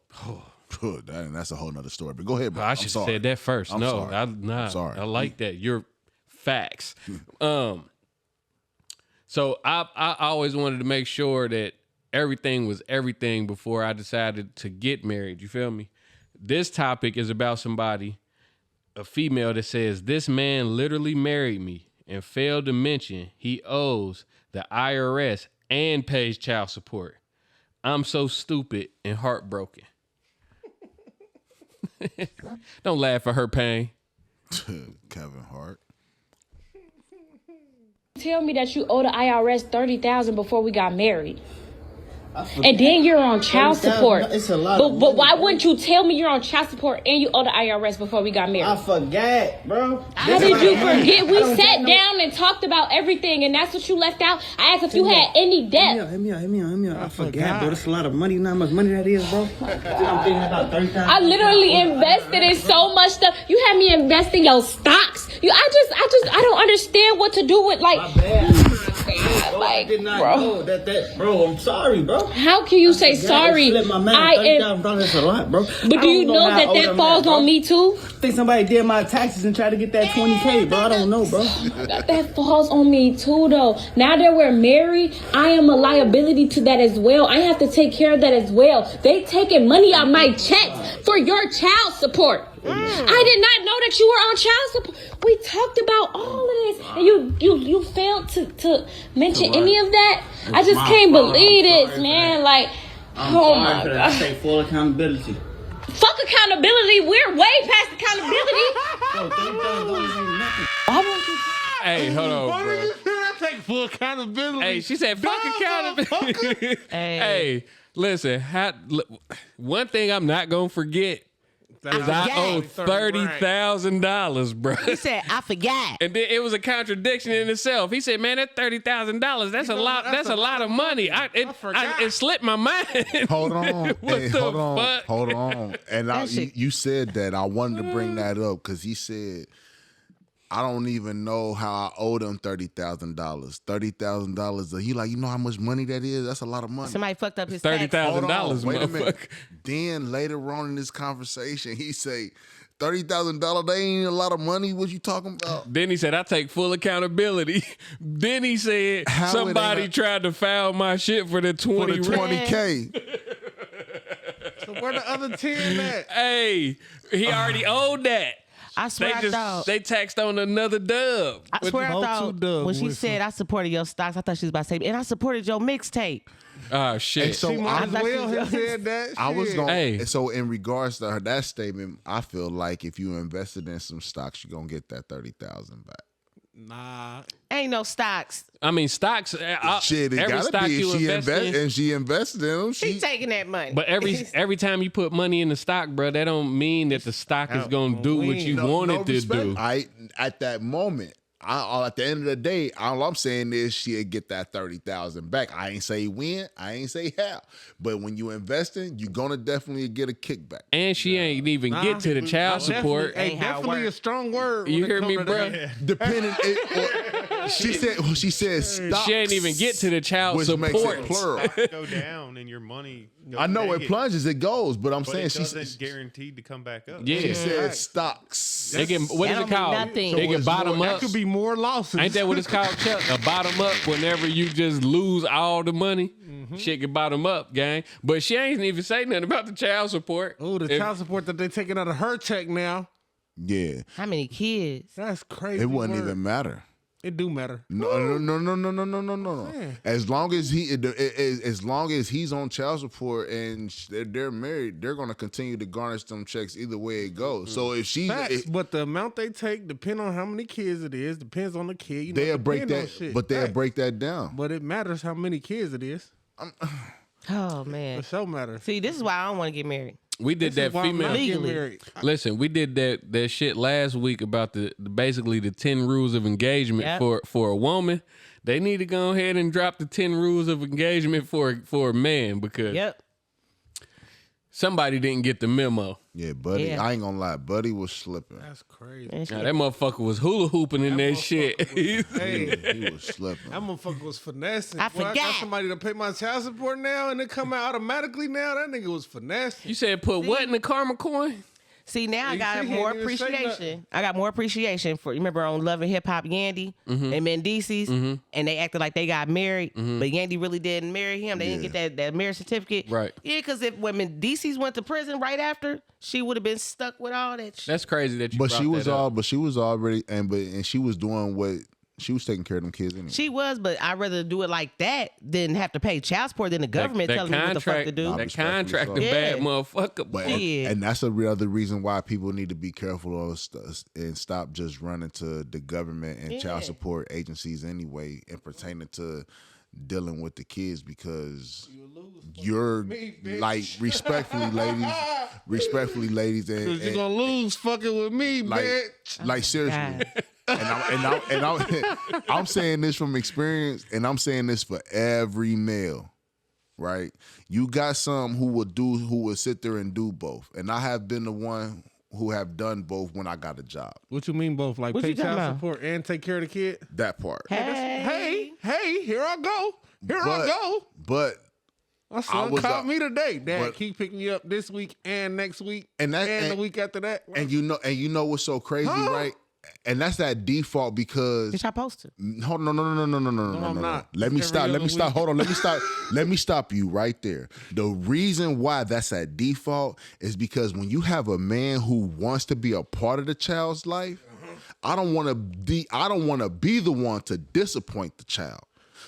That's a whole nother story. But go ahead, bro. I I'm should have sorry. said that first. I'm No, sorry. I'm sorry. I like that. You're facts. So I always wanted to make sure that everything was everything before I decided to get married. You feel me? This topic is about somebody, a female that says, this man literally married me and failed to mention he owes the IRS and pays child support. I'm so stupid and heartbroken. Don't laugh at her pain. Kevin Hart. Tell me that you owe the IRS $30,000 before we got married. And then you're on child support. It's a lot. But why wouldn't you tell me you're on child support and you owe the IRS before we got married? I forgot, bro. How did you forget? We sat down and talked about everything, and that's what you left out. I asked if you had any debt. Hit me up. I forgot, bro. That's a lot of money. You know how much money that is, bro? I'm thinking about $30,000. I literally invested in so much stuff. You had me invest in your stocks. I don't understand what to do with like. My bad. God, like, I did not bro. know that, bro. I'm sorry, bro. How can you say sorry? My man, I am. $30,000 is a lot, bro. But do you know that falls on me too? I think somebody did my taxes and tried to get that $20K, bro. I don't know, bro. That falls on me too, though. Now that we're married, I am a liability to that as well. I have to take care of that as well. They taking money out my checks for your child support. I did not know that you were on child support. We talked about all of this, and you failed to mention any of that. I just can't believe this, man. Like, oh my God. I take full accountability. Fuck accountability. We're way past accountability. Bro, $30,000 ain't nothing. Why won't you? Hey, hold on, bro. I take full accountability. Hey, she said, fuck accountability. Hey, listen, one thing I'm not going to forget is I owe $30,000, bro. He said, I forgot. And then it was a contradiction in itself. He said, "Man, that $30,000, that's a lot. That's a lot of money." It slipped my mind. Hold on. What Hey, the hold on. fuck? Hold on. And you said that. I wanted to bring that up because he said, I don't even know how I owe them $30,000. $30,000. He like, you know how much money that is? That's a lot of money. Somebody fucked up his $30,000, Wait a minute. motherfucker. Then later on in this conversation, he say, $30,000, that ain't a lot of money. What you talking about? Then he said, "I take full accountability." Then he said, How it "Somebody ain't tried to file my shit for the For the 20 $20K. So where the other 10 at? Hey, he already owed that. I swear I thought. They taxed on another dub. I swear I thought when she said I supported your stocks, I thought she was about to say, and I supported your mixtape. Oh shit! And so She might as well have said that. I was shit. going. Hey. So in regards to that statement, I feel like if you invested in some stocks, you're gonna get that $30,000 back. Nah. Ain't no stocks. I mean, stocks. Shit, it every gotta stock be. you If she invest in. invested in them, She taking that money. But every time you put money in the stock, bro, that don't mean that the stock is gonna do what you want it to do. At that moment, at the end of the day, all I'm saying is she'll get that $30,000 back. I ain't say when, I ain't say how, but when you investing, you're gonna definitely get a kickback. And she ain't even get to the child support. Definitely a strong word. You when it hear come me, to bro? that. Depending, what? She said stocks. She ain't even get to the child which support. makes it plural. Go down and your money. Goes I know it negative. plunges, it goes, but I'm But saying it she's doesn't guaranteed to come back up. Yeah. She said stocks. They get, what is That it don't mean called? nothing. They So get it's bottom That up. could be more losses. Ain't that what it's called, Chuck? A bottom up whenever you just lose all the money. Shit get bottom up, gang. But she ain't even say nothing about the child support. Oh, the child support that they taking out of her check now. Yeah. How many kids? That's crazy. It wouldn't word. even matter. It do matter. No. As long as he's on child support and they're married, they're gonna continue to garnish them checks either way it goes. So if she, Facts, but the amount they take depend on how many kids it is. Depends on the kid. You know, they'll break depend on that, shit. but they'll Facts. break that down. But it matters how many kids it is. Oh man. For sure matters. See, this is why I don't want to get married. We did This is that why I'm female. not getting Legally. married. Listen, we did that shit last week about the basically the 10 rules of engagement Yep. for a woman. They need to go ahead and drop the 10 rules of engagement for a man because Yep. somebody didn't get the memo. Yeah, buddy. Yeah. I ain't gonna lie, buddy was slipping. That's crazy. That Now, shit- that motherfucker was hula hooping in that shit. Hey, He was slipping. that motherfucker was finessing. I Boy, I got forgot. somebody to pay my child support now, and it come out automatically now. That nigga was finessing. You said put what in the karma coin? See, now I You got see, he more ain't even say appreciation. I got more appreciation for, you remember on Love and Hip Hop, Yandy and Mendices, and they acted like they got married, but Yandy really didn't marry him. They didn't get that marriage certificate. Right. Yeah, because when Mendices went to prison right after, she would have been stuck with all that shit. That's crazy that you But brought she was that up. she was already and she was doing what she was taking care of them kids anyway. She was, but I'd rather do it like that than have to pay child support than the government telling me what the fuck to do. That contract, the Yeah. bad motherfucker. But Yeah. and that's a real other reason why people need to be careful and stop just running to the government and child support agencies anyway, and pertaining to dealing with the kids, because you're like respectfully, ladies, and You're gonna lose fucking with me, like, bitch. like seriously. I'm saying this from experience, and I'm saying this for every male, right? You got some who will sit there and do both, and I have been the one who have done both when I got a job. What you mean both? Like What pay you talking child about? support and take care of the kid? That part. Hey. Hey, here I go. I go. But My son was, called me today. Dad, but- keep picking you up this week and next week And that- the and- week after that. and you know what's so crazy, right? And that's that default because Bitch, I supposed to. hold on, no. I'm not. Let me Every stop. other Let me stop. week. Hold on. Let me stop you right there. The reason why that's at default is because when you have a man who wants to be a part of the child's life, I don't want to be the one to disappoint the child.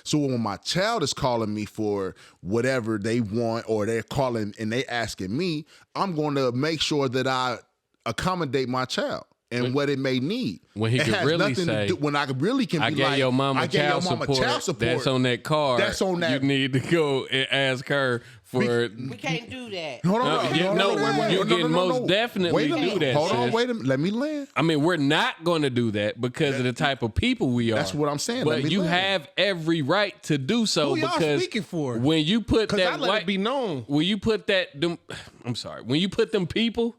So when my child is calling me for whatever they want, or they're calling and they asking me, I'm going to make sure that I accommodate my child and what it may need. When he It could has really nothing to say, do- when I really can I be gave like, your mama I gave your child mama support. child support. That's on that card. That's on that. You need to go and ask her for. We can't do that. Hold on, No, you can most definitely Wait a do minute. that, Hold on, sis. wait a minute. Let me land. I mean, we're not going to do that because of the type of people we are. That's what I'm saying. Let But me you land. have every right to do so Who y'all because speaking for? when you put Because I that let white, it be known. when you put when you put them people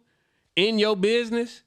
in your business,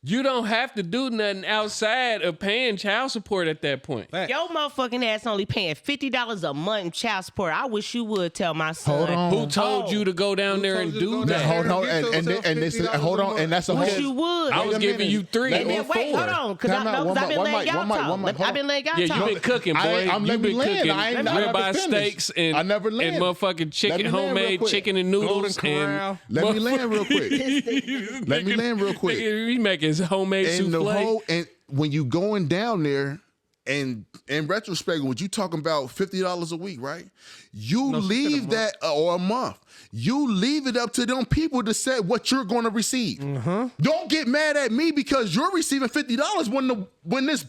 you don't have to do nothing outside of paying child support at that point. Your motherfucking ass only paying $50 a month in child support. I wish you would tell my son. Hold on. Who told you to go down there and do that? Hold on, Get and yourself this $50 hold a on, month. and that's a Wish whole. you would. I was Wait a giving minute. you 3 And or then 4. wait, hold on, because Time out. I've been laying y'all talk. I've been laying y'all Yeah, talk. you been cooking, boy. I'm you let been me land. cooking I never ribeye finished. steaks and I never and landed. motherfucking chicken, Let me land real homemade quick. chicken and noodles. Golden Corral. And Let me land real quick. quick. Let me land real quick. He making his homemade And the souffle. whole, and when you going down there, and in retrospect, when you talking about $50 a week, right? You leave that or a month. You leave it up to them people to say what you're going to receive. Don't get mad at me because you're receiving $50 when this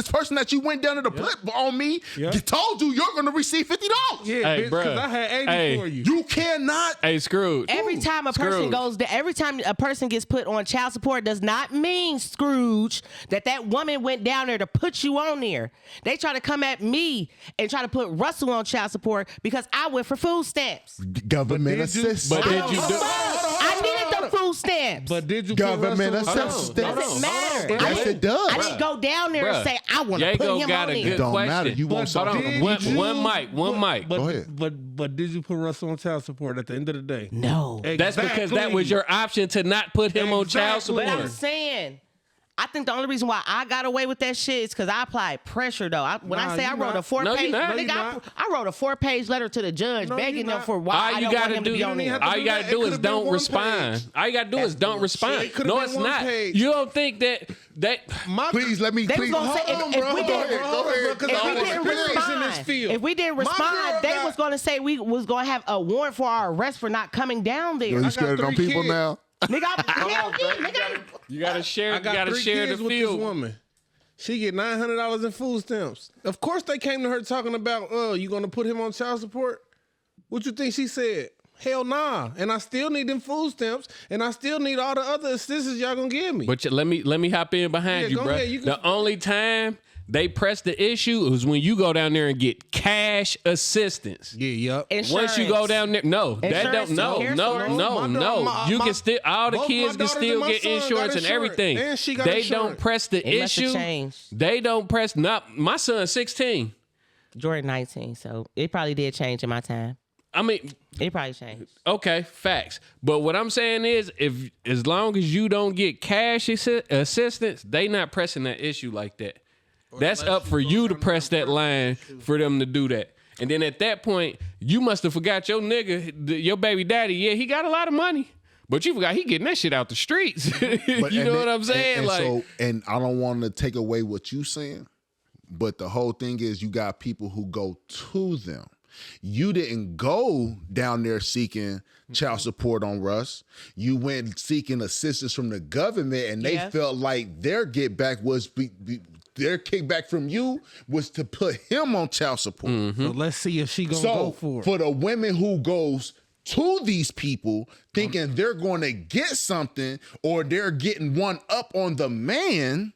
person that you went down to the plip on me told you you're going to receive $50. Yeah, Hey, bitch, because bruh. I had 80 Hey. for you. You cannot. Hey, Scrooge. Every time a person Scrooge. goes there, every time a person gets put on child support does not mean, Scrooge, that woman went down there to put you on there. They try to come at me and try to put Russell on child support because I went for food stamps. Government But did you- assistance. But did you do? I needed the food stamps. But did you Government put Russell on assistance. child support? Doesn't matter. there. Yes, it does. I didn't go down there and say I want to put him got on a there. good Don't question. matter. You want Hold something. on. One mic. But, Go ahead. But did you put Russell on child support at the end of the day? No. That's because that was your option to not put him on child support. But I'm saying, I think the only reason why I got away with that shit is because I applied pressure, though. I wrote a 4-page, I wrote a 4-page letter to the judge begging them for why I don't want him to be on there. All you gotta do is don't respond. All you gotta do is don't respond. No, it's not. You don't think that Please let me. They Please, was gonna say if we didn't respond, they was gonna say we was gonna have a warrant for our arrest for not coming down there. You scared of people now? Nigga, you gotta share. I got 3 share kids the with this field. woman. She get $900 in food stamps. Of course, they came to her talking about, you gonna put him on child support? What you think she said? Hell nah. And I still need them food stamps, and I still need all the other assistance y'all gonna give me. But let me hop in behind you, go bro. ahead, you can- The only time they press the issue is when you go down there and get cash assistance. Yeah, yep. Once you go down there, that don't no. You can still all the kids can still get insurance and everything. And she got they insurance. don't press the It must have issue. changed. They don't press. Not my son's 16. Jordan 19, so it probably did change in my time. I mean, it probably changed. Okay, facts. But what I'm saying is, if as long as you don't get cash assistance, they not pressing that issue like that. That's up for you to press that line for them to do that. And then at that point, you must have forgot your nigga, your baby daddy. Yeah, he got a lot of money, but you forgot he getting that shit out the streets. You know what I'm saying? And I don't want to take away what you saying, but the whole thing is you got people who go to them. You didn't go down there seeking child support on Russ. You went seeking assistance from the government, and they felt like their get back was their kickback from you was to put him on child support. So let's see if she gonna go for it. For the women who goes to these people thinking they're going to get something or they're getting one up on the man.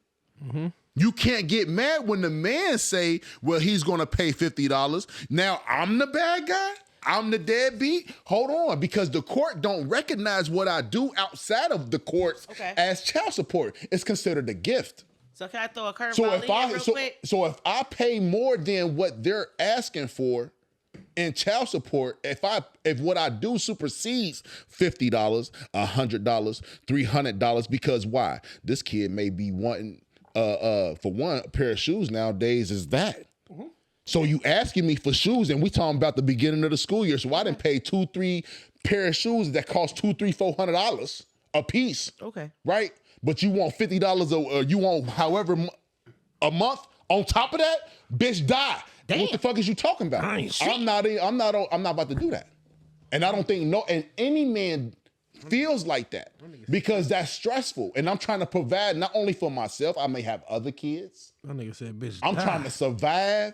You can't get mad when the man say, well, he's going to pay $50. Now I'm the bad guy. I'm the deadbeat. Hold on, because the court don't recognize what I do outside of the courts as child support. It's considered a gift. So can I throw a curveball in real quick? So if I pay more than what they're asking for in child support, if what I do supersedes $50, $100, $300, because why? This kid may be wanting for one, a pair of shoes nowadays is that. So you asking me for shoes, and we talking about the beginning of the school year. So I didn't pay 2-3 pair of shoes that cost $200-$400 a piece. Okay. Right? But you want $50 or you want however a month on top of that? Bitch, die. Damn. What the fuck is you talking about? I'm not about to do that. And I don't think any man feels like that because that's stressful. And I'm trying to provide not only for myself, I may have other kids. That nigga said, bitch, I'm trying to survive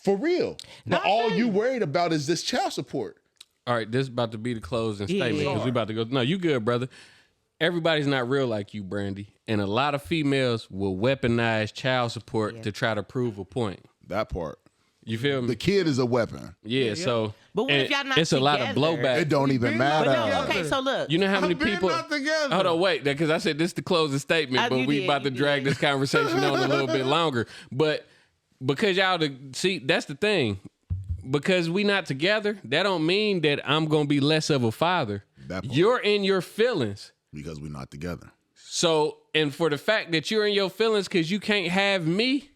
for real. But all you worried about is this child support. All right, this is about to be the closing statement because we about to go. No, you good, brother. Everybody's not real like you, Brandy. And a lot of females will weaponize child support to try to prove a point. That part. You feel me? The kid is a weapon. Yeah, so but what if y'all not it's together? a lot of blowback. It don't even matter. But no, okay, so look. You know how many people? Not together. Hold on, wait, because I said this is the closing statement, but we about to drag this conversation on a little bit longer. But because see, that's the thing. Because we not together, that don't mean that I'm gonna be less of a father. You're in your feelings because we're not together. So, and for the fact that you're in your feelings because you can't have me.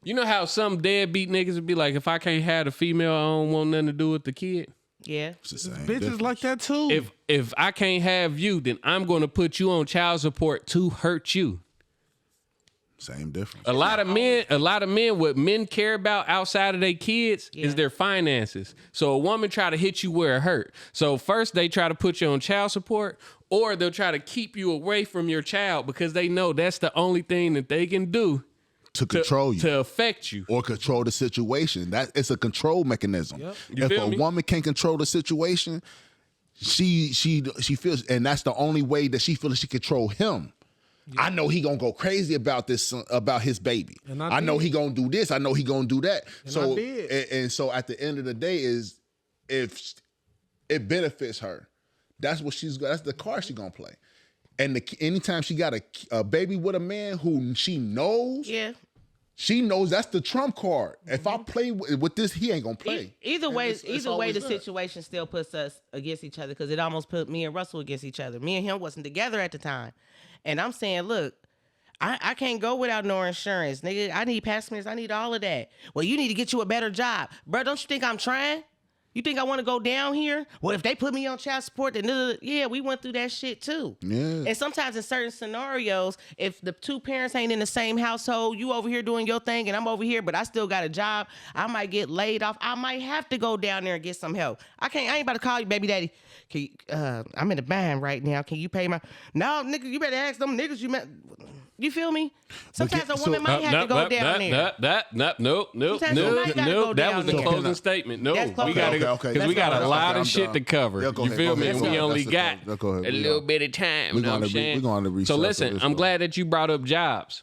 You know how some deadbeat niggas would be like, if I can't have the female, I don't want nothing to do with the kid. Yeah. Bitches like that too. If I can't have you, then I'm going to put you on child support to hurt you. Same difference. A lot of men, what men care about outside of their kids is their finances. So a woman try to hit you where it hurt. So first they try to put you on child support, or they'll try to keep you away from your child because they know that's the only thing that they can do to control you, to affect you, or control the situation. That it's a control mechanism. Yep. If a woman can't control the situation, she feels, and that's the only way that she feels she control him. Yeah. I know he gonna go crazy about this, about his baby. And I know he gonna do this. I know he gonna do that. And so at the end of the day, is if it benefits her, that's the car she gonna play. And anytime she got a baby with a man who she knows, she knows that's the trump card. If I play with this, he ain't gonna play. Either way, the situation still puts us against each other because it almost put me and Russell against each other. Me and him wasn't together at the time, and I'm saying, look, I can't go without no insurance, nigga. I need passengers. I need all of that. Well, you need to get you a better job, bro. Don't you think I'm trying? You think I want to go down here? Well, if they put me on child support, then yeah, we went through that shit too. Yeah. And sometimes in certain scenarios, if the two parents ain't in the same household, you over here doing your thing and I'm over here, but I still got a job, I might get laid off. I might have to go down there and get some help. I ain't about to call you, baby daddy. Can you, I'm in a bind right now. Can you pay my? No, nigga, you better ask them niggas you met. You feel me? Sometimes a woman might have to go down there. Nope. That was the closing statement. No, we gotta go because we got a lot of shit to cover. You feel me? And we only got a little bit of time. So listen, I'm glad that you brought up jobs.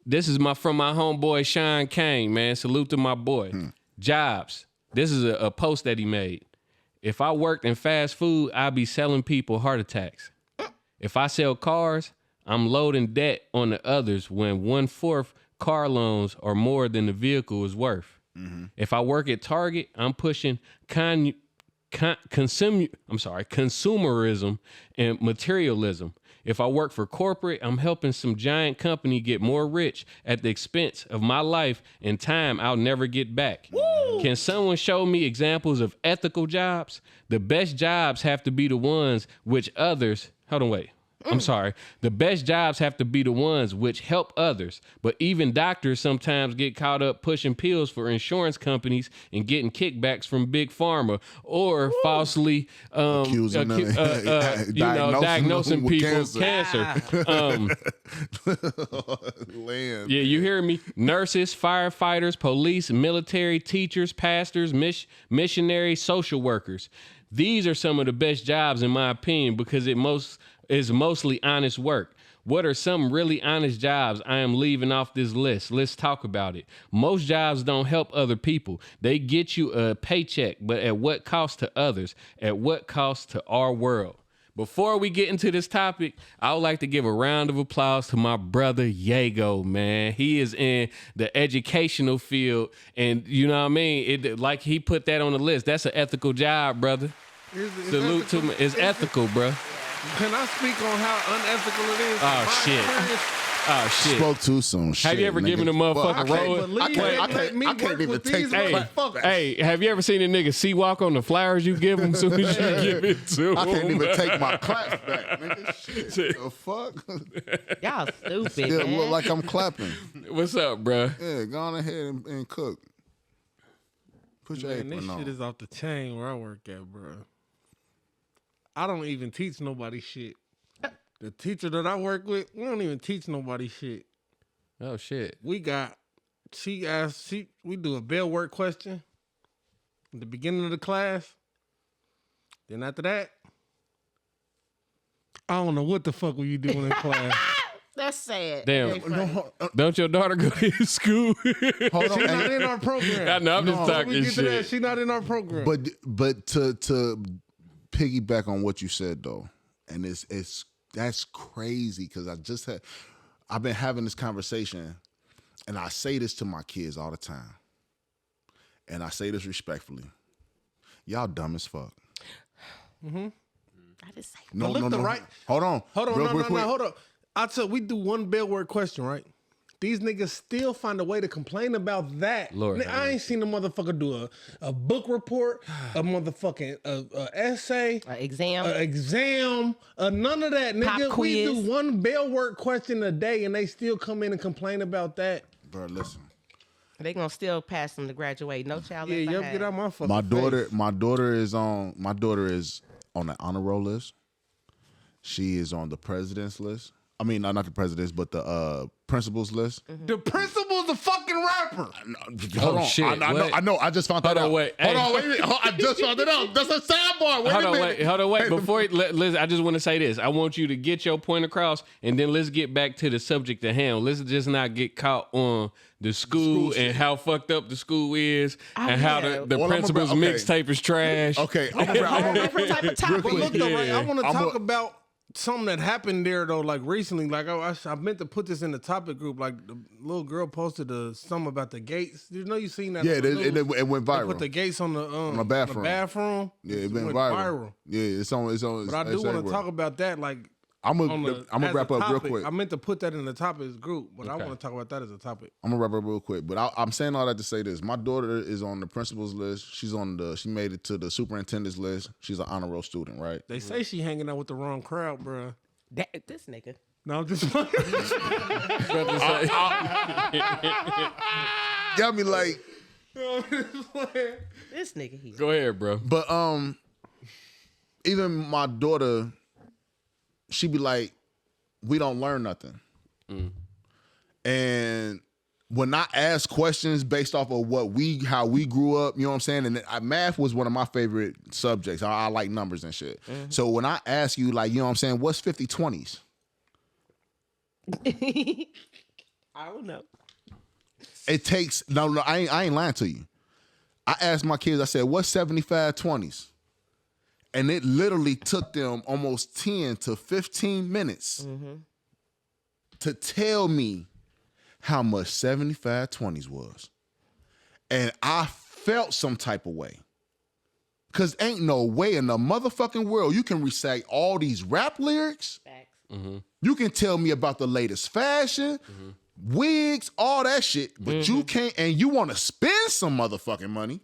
This is from my homeboy Sean Kane, man. Salute to my boy. Jobs. This is a post that he made. If I worked in fast food, I'd be selling people heart attacks. If I sell cars, I'm loading debt on the others when 1/4 car loans are more than the vehicle is worth. Mm-hmm. If I work at Target, I'm pushing consumerism and materialism. If I work for corporate, I'm helping some giant company get more rich at the expense of my life and time I'll never get back. Woo! Can someone show me examples of ethical jobs? The best jobs have to be the ones which others... The best jobs have to be the ones which help others. But even doctors sometimes get caught up pushing pills for insurance companies and getting kickbacks from big pharma or falsely diagnosing people with cancer. Yeah, you hear me? Nurses, firefighters, police, military, teachers, pastors, missionaries, social workers. These are some of the best jobs in my opinion because it's mostly honest work. What are some really honest jobs I am leaving off this list? Let's talk about it. Most jobs don't help other people. They get you a paycheck, but at what cost to others? At what cost to our world? Before we get into this topic, I would like to give a round of applause to my brother Yago, man. He is in the educational field, and you know what I mean? Like he put that on the list. That's an ethical job, brother. Salute to me. It's ethical, bro. Can I speak on how unethical it is? Oh, shit. Spoke too soon. Have you ever given a motherfucker roll? I can't even take Hey, have you ever seen a nigga C-walk on the flowers you give him as soon as you give it to him? I can't even take my claps back, nigga. Shit. The fuck? Y'all stupid, Still man. look like I'm clapping. What's up, bro? Yeah, go on ahead and cook. Put your apron this on. Shit is off the chain where I work at, bro. I don't even teach nobody shit. The teacher that I work with, we don't even teach nobody shit. Oh shit. We do a bell work question at the beginning of the class. Then after that, I don't know what the fuck were you doing in class. That's sad. Damn. Don't your daughter go to school? Hold on. She's not in our program. I know, I'm just talking shit. She's not in our program. But to piggyback on what you said though, and that's crazy because I've been having this conversation, and I say this to my kids all the time, and I say this respectfully. Y'all dumb as fuck. Mm-hmm. I just say no. Right. Hold on. Hold on. I tell we do one bell word question, right? These niggas still find a way to complain about that. Lord, I ain't seen a motherfucker do a book report, a motherfucking essay, an exam, none of that, nigga. Pop We quiz. do one bell word question a day, and they still come in and complain about that. Bro, listen. They gonna still pass them to graduate. No child left Yeah, behind. get out my fucking My daughter face. My daughter is on the honor roll list. She is on the president's list. I mean, not the president's, but the principal's list. Mm-hmm. The principal's a fucking rapper. Hold on. Shit, I know. I just found that out. Wait. Hold on, wait a minute. I just found it out. That's a sidebar. Hold on, wait. Before I just want to say this. I want you to get your point across, and then let's get back to the subject at hand. Let's just not get caught on the school and how fucked up the school is, and how the principal's mixtape is trash. Okay. I want to talk about something that happened there though, like recently. Like I meant to put this in the topic group. Like the little girl posted something about the gates. You know, you seen that? Yeah, it went viral. They put the gates on the bathroom. Yeah, it went viral. Yeah, it's on. But I do want to talk about that. Like I'm gonna wrap up real quick. I meant to put that in the topics group, but I want to talk about that as a topic. I'm gonna wrap up real quick, but I'm saying all that to say this: my daughter is on the principal's list. She made it to the superintendent's list. She's an honor roll student, right? They say she hanging out with the wrong crowd, bro. This nigga. No, I'm just playing. Got me like. This nigga here. Go ahead, bro. But even my daughter, she be like, we don't learn nothing. And when I ask questions based off of how we grew up, you know what I'm saying? And math was one of my favorite subjects. I like numbers and shit. So when I ask you, like, you know what I'm saying, what's 50/20s? I don't know. It takes, no, I ain't lying to you. I asked my kids, I said, what's 75/20s? And it literally took them almost 10 to 15 minutes to tell me how much 75/20s was. And I felt some type of way. Because ain't no way in the motherfucking world you can recite all these rap lyrics. You can tell me about the latest fashion, wigs, all that shit, but you can't, and you want to spend some motherfucking money.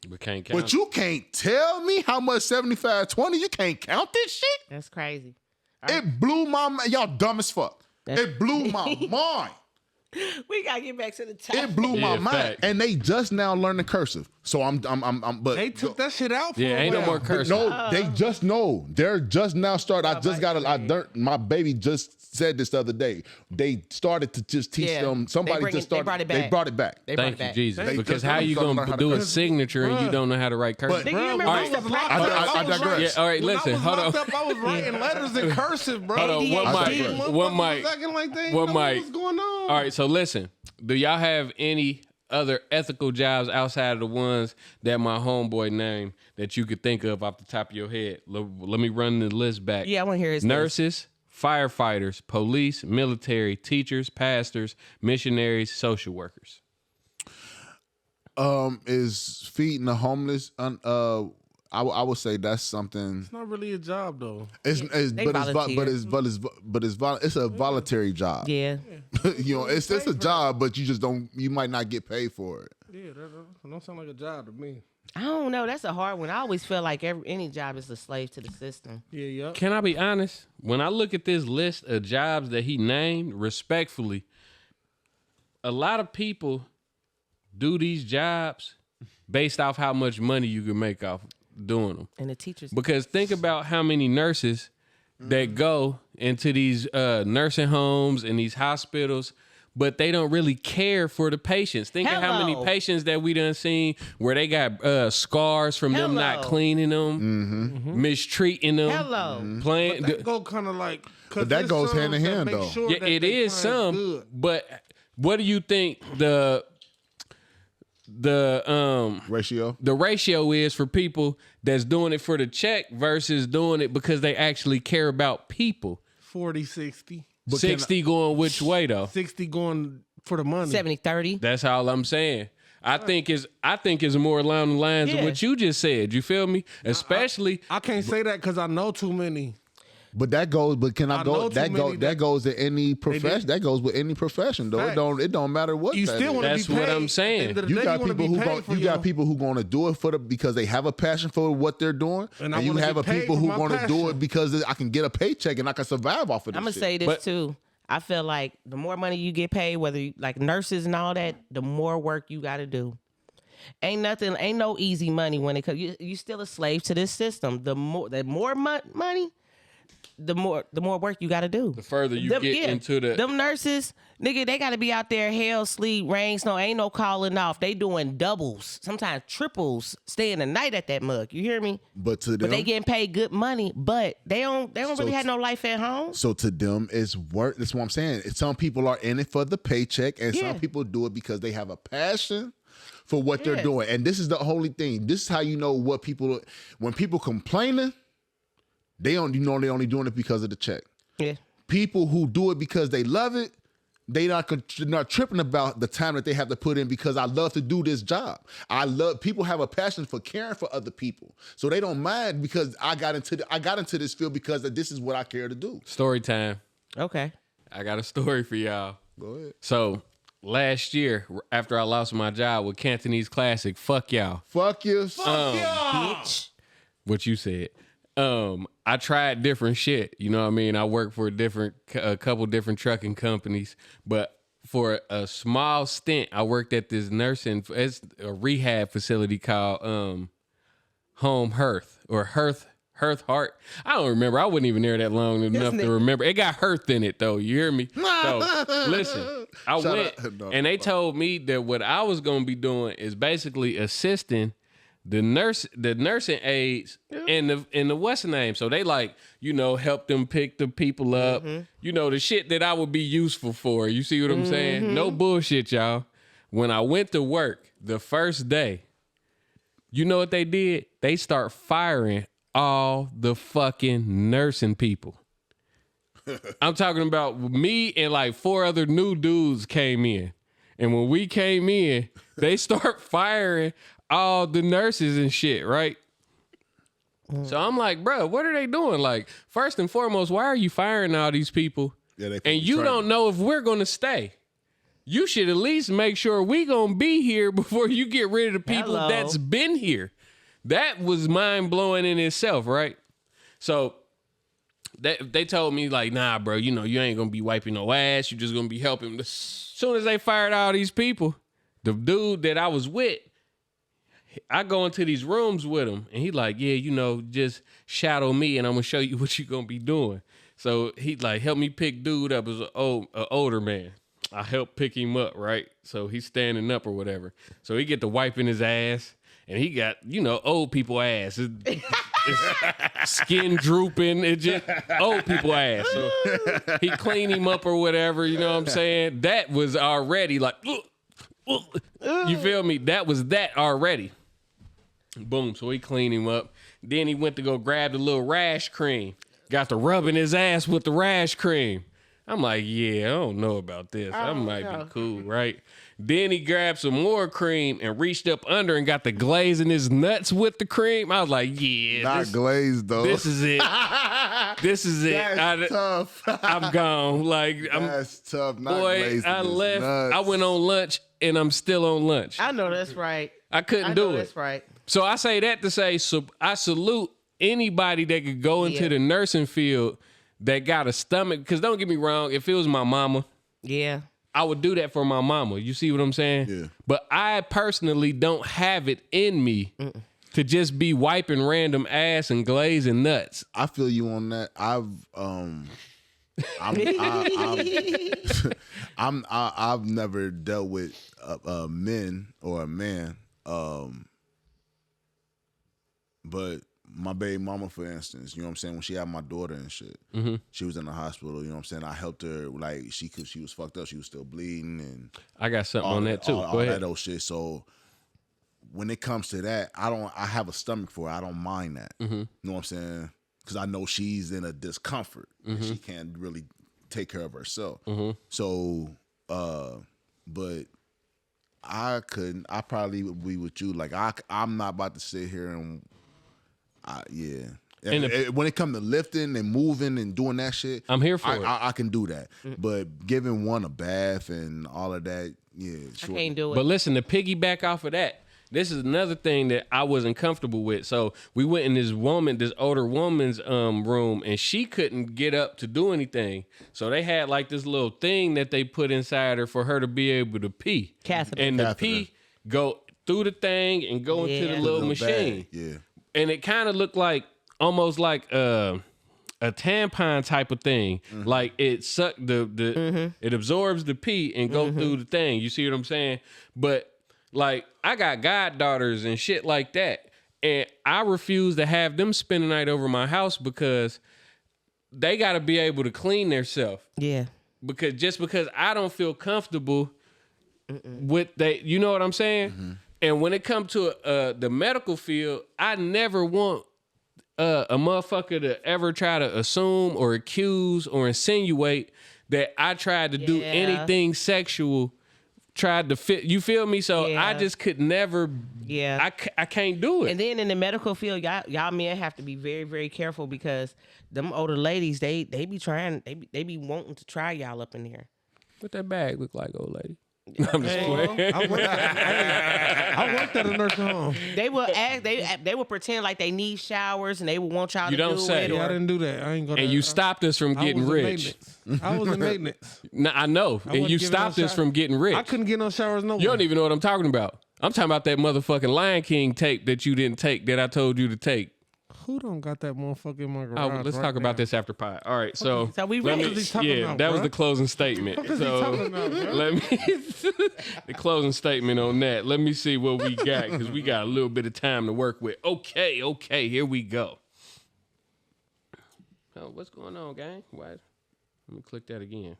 But can't count. But you can't tell me how much 75/20. You can't count this shit? That's crazy. It blew my mind. Y'all dumb as fuck. It blew my mind. We gotta get back to the topic. It blew my mind. Fact. And they just now learning cursive. So but they took that shit out for Yeah, ain't no more cursive. No, they just know. They're just now starting. My baby just said this the other day. They started to just teach them. Somebody just started. They brought it back. Thank you, Jesus. Because how you gonna do a signature and you don't know how to write cursive? I digress. Yeah, all right, listen, hold on. I was writing letters in cursive, bro. Hold on, one mic. What's going on? All right, so listen. Do y'all have any other ethical jobs outside of the ones that my homeboy named that you could think of off the top of your head? Let me run the list back. Yeah, I want to hear his Nurses, firefighters, police, military, teachers, pastors, missionaries, social workers. Is feeding the homeless? I would say that's something. It's not really a job though. It's a voluntary job. Yeah. You know, it's a job, but you might not get paid for it. Yeah, that don't sound like a job to me. I don't know. That's a hard one. I always feel like any job is a slave to the system. Yeah. Can I be honest? When I look at this list of jobs that he named, respectfully, a lot of people do these jobs based off how much money you can make off doing them. And the teachers. Because think about how many nurses that go into these nursing homes and these hospitals, but they don't really care for the patients. Think of how many patients that we done seen where they got scars from them not cleaning them, mistreating them, playing. But that go kind of like. But that goes hand in hand, though. Sure yeah, it is some. Good. But what do you think the ratio is for people that's doing it for the check versus doing it because they actually care about people? 40-60. 60 going which way though? 60 going for the money. 70-30. That's all I'm saying. I think it's more along the lines of what you just said. You feel me? Especially I can't say that because I know too many. But that goes. But can I go? That goes to any profession. That goes with any profession, though. It don't matter what. You still want to be paid. That's what I'm saying. You got people who going to do it because they have a passion for what they're doing, and you have people who going to do it because I can get a paycheck and I can survive off of this. I'm gonna say this too. I feel like the more money you get paid, whether you, like nurses and all that, the more work you got to do. Ain't no easy money when it comes. You still a slave to this system. The more money. The more work you got to do. The further you get into them nurses, nigga, they got to be out there, hell, sleep, rain, snow, ain't no calling off. They doing doubles, sometimes triples, staying the night at that mug. You hear me? But they getting paid good money, but they don't really have no life at home. So to them, it's work. That's what I'm saying. Some people are in it for the paycheck, and some people do it because they have a passion for what they're doing. And this is the holy thing. This is how you know when people complaining. they only doing it because of the check. Yeah. People who do it because they love it, they not tripping about the time that they have to put in because I love to do this job. People have a passion for caring for other people. So they don't mind because I got into this field because this is what I care to do. Story time. Okay. I got a story for y'all. Go ahead. So last year, after I lost my job with Cantonese Classic, fuck y'all. Fuck you. Bitch. What you said. I tried different shit. You know what I mean? I worked for a couple different trucking companies, but for a small stint, I worked at this it's a rehab facility called Home Hearth or Hearth Heart. I don't remember. I wasn't even there that long enough to remember. It got Hearth in it though. You hear me? So listen, I went and they told me that what I was gonna be doing is basically assisting the nursing aides in the what's the name. So they help them pick the people up. The shit that I would be useful for. You see what I'm saying? No bullshit, y'all. When I went to work the first day, you know what they did? They start firing all the fucking nursing people. I'm talking about me and like 4 other new dudes came in. And when we came in, they start firing all the nurses and shit, right? So I'm like, bro, what are they doing? Like, first and foremost, why are you firing all these people? Yeah, and you don't know if we're going to stay. You should at least make sure we going to be here before you get rid of the people that's been here. That was mind-blowing in itself, right? So they told me, like, nah, bro, you ain't going to be wiping no ass. You just going to be helping. As soon as they fired all these people, the dude that I was with, I go into these rooms with him, and he like, yeah, just shadow me, and I'm going to show you what you're going to be doing. So he like, help me pick dude up as an older man. I help pick him up, right? So he's standing up or whatever. So he get to wiping his ass, and he got, old people ass. It's skin drooping. It just old people ass. So he cleaned him up or whatever, you know what I'm saying? That was already like, you feel me? That was that already. Boom. So he cleaned him up. Then he went to go grab the little rash cream. Got to rubbing his ass with the rash cream. I'm like, yeah, I don't know about this. That might be cool, right? Then he grabbed some more cream and reached up under and got the glaze in his nuts with the cream. I was like, yeah. Not glazed, though. This is it. This is it. That's tough. I'm gone. That's tough. Not boy, glazed I in his left. nuts. I went on lunch, and I'm still on lunch. I know that's right. I couldn't do it. That's right. So I say that to say, I salute anybody that could go into the nursing field that got a stomach. Because don't get me wrong, if it was my mama, I would do that for my mama. You see what I'm saying? Yeah. But I personally don't have it in me to just be wiping random ass and glazing nuts. I feel you on that. I've never dealt with men or a man. But my baby mama, for instance, you know what I'm saying, when she had my daughter and shit, she was in the hospital, you know what I'm saying, I helped her, like, she was fucked up, she was still bleeding, and I got something on that too. Go ahead. That old shit. So when it comes to that, I have a stomach for it. I don't mind that. You know what I'm saying? Because I know she's in a discomfort. And she can't really take care of herself. So, but I probably would be with you. Like, I'm not about to sit here and, when it comes to lifting and moving and doing that shit, I'm here for it. I can do that. But giving one a bath and all of that, sure. I can't do it. But listen, to piggyback off of that, this is another thing that I wasn't comfortable with. So we went in this older woman's room, and she couldn't get up to do anything. So they had like this little thing that they put inside her for her to be able to pee. Catheter. And the pee go through the thing and go into the little machine. Bag. Yeah. And it kind of looked like almost like a tampon type of thing. Like it sucked it absorbs the pee and go through the thing. You see what I'm saying? But like, I got goddaughters and shit like that, and I refuse to have them spend the night over my house because they got to be able to clean themselves. Yeah. Because I don't feel comfortable with that. You know what I'm saying? And when it comes to the medical field, I never want a motherfucker to ever try to assume or accuse or insinuate that I tried to do anything sexual, tried to fit. You feel me? So I just could never. Yeah. I can't do it. And then in the medical field, y'all men have to be very, very careful because them older ladies, they be trying, they be wanting to try y'all up in there. What that bag look like, old lady? I'm just playing. I worked at a nursing home. They will act. They will pretend like they need showers, and they will want y'all You to don't do say. it. Yeah, I didn't do that. I ain't gonna. And you stopped us from getting rich. I was in maintenance. No, I know. And you stopped us from getting rich. I couldn't get no showers no more. You don't even know what I'm talking about. I'm talking about that motherfucking Lion King tape that you didn't take that I told you to take. Who don't got that motherfucker in my garage? Let's talk about this after pie. All right, so we let ready. me, about, that was bro? the closing statement. What is he talking about, bro? Let me the closing statement on that. Let me see what we got because we got a little bit of time to work with. Okay, here we go. Oh, what's going on, gang? Why? Let me click that again.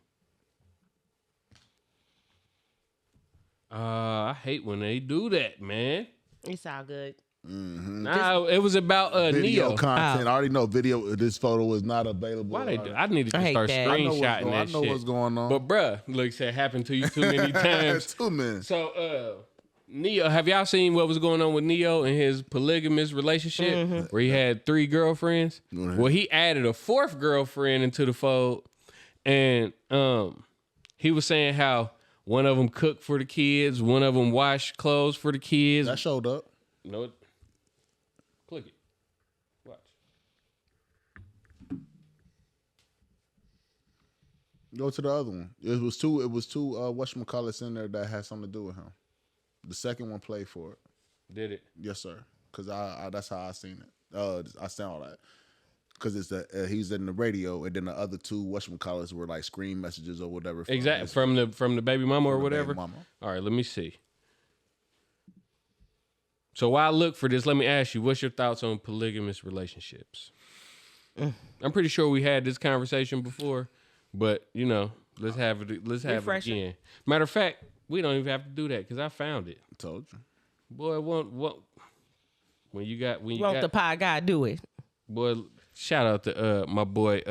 I hate when they do that, man. It's all good. Mm-hmm. Nah, it was about video Neo content. I already know video. This photo is not available. Why they do? I needed to start that. screenshotting that shit. I know what's going on. But bruh, look, it happened to you too many times. 2 minutes. So, Neo, have y'all seen what was going on with Neo and his polygamous relationship where he had 3 girlfriends? Mm-hmm. Well, he added a 4th girlfriend into the fold, and he was saying how one of them cooked for the kids, one of them washed clothes for the kids. That showed up. No. Click it. Watch. Go to the other one. It was two whatchamacallits in there that had something to do with him. The second one played for it. Did it? Yes, sir. Because I that's how I seen it. I seen all that. Because it's he's in the radio, and then the other 2 whatchamacallits were like screen messages or whatever. Exactly. From the baby mama or whatever. Baby mama. All right, let me see. So while I look for this, let me ask you, what's your thoughts on polygamous relationships? I'm pretty sure we had this conversation before, but let's have it. Let's have it again. Matter of fact, we don't even have to do that because I found it. I told you, boy. When you got the pie guy do it, boy. Shout out to my boy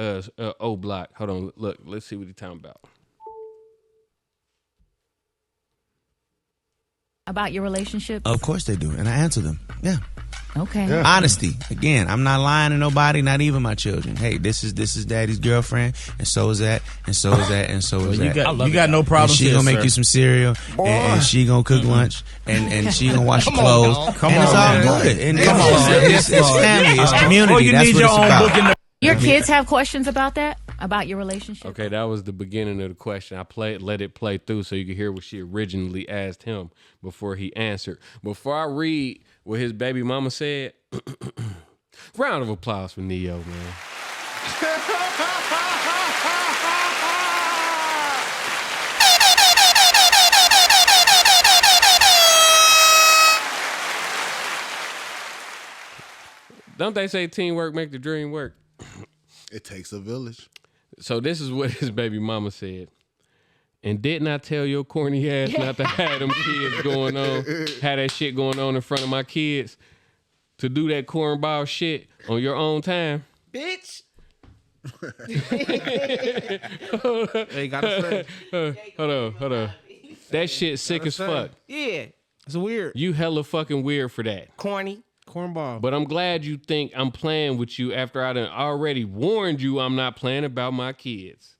O Block. Hold on, look. Let's see what he's talking about. About your relationship? Of course they do, and I answer them. Yeah. Okay. Yeah. Honesty. Again, I'm not lying to nobody, not even my children. Hey, this is daddy's girlfriend, and so is that, and so is that, and so is that. You got no problem. She gonna make you some cereal, and she gonna cook lunch, and she gonna wash your clothes, and it's all good. And it's family, it's community. That's what it's about. Your kids have questions about that? About your relationship? Okay, that was the beginning of the question. I let it play through so you could hear what she originally asked him before he answered. Before I read what his baby mama said, round of applause for Neo, man. Don't they say teamwork make the dream work? It takes a village. So this is what his baby mama said. And didn't I tell your corny ass not to have them kids going on, have that shit going on in front of my kids, to do that cornball shit on your own time? Bitch. They gotta say. Hold on. That shit sick as fuck. Yeah. It's weird. You hella fucking weird for that. Corny. Cornball. But I'm glad you think I'm playing with you after I done already warned you I'm not playing about my kids.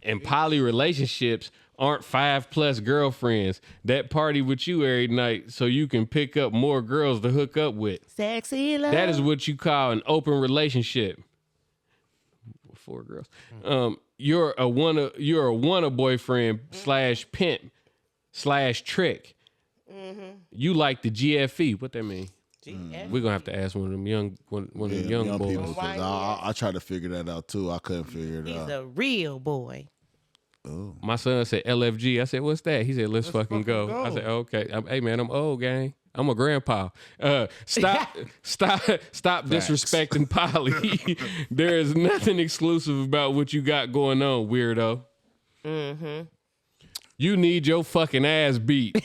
And poly relationships aren't 5+ girlfriends that party with you every night so you can pick up more girls to hook up with. Sexy love. That is what you call an open relationship. 4 girls. You're a wanna boyfriend / pimp / trick. You like the GFE. What that mean? We're gonna have to ask one of them young boys. People, I tried to figure that out too. I couldn't figure it out. He's a real boy. Oh. My son said LFG. I said, what's that? He said, let's fucking go. I said, okay. Hey man, I'm old, gang. I'm a grandpa. Stop disrespecting Polly. There is nothing exclusive about what you got going on, weirdo. You need your fucking ass beat.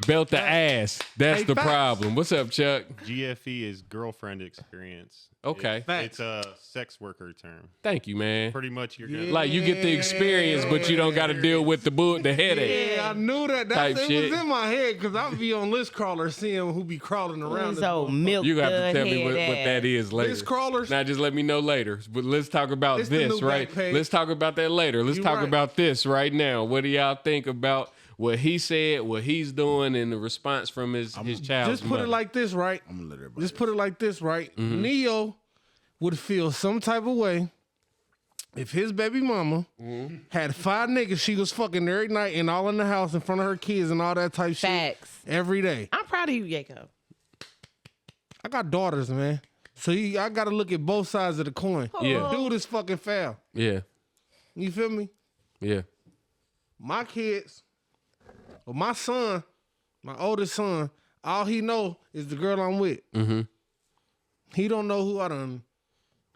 Belt the ass. That's the problem. What's up, Chuck? GFE is girlfriend experience. Okay. It's a sex worker term. Thank you, man. Pretty much you're gonna Like you get the experience, but you don't got to deal with the headache. Yeah, I knew that. Type It shit. was in my head because I be on list crawler seeing who be crawling around. So milk. You got to tell me what that is later. List crawlers? Now just let me know later. But let's talk about It's the this, new right? back page. Let's talk about that later. Let's You talk right. about this right now. What do y'all think about what he said, what he's doing, and the response from his child's Just put mother? it like this, right? I'm gonna let everybody. Just put it like this, right? Mm-hmm. Neo would feel some type of way if his baby mama had 5 niggas she was fucking every night and all in the house in front of her kids and all that type Facts. shit every day. I'm proud of you, Jacob. I got daughters, man. So I got to look at both sides of the coin. Yeah. Dude is fucking foul. Yeah, You feel me? yeah. My kids, or my son, my oldest son, all he know is the girl I'm with. Mm-hmm. He don't know who I done.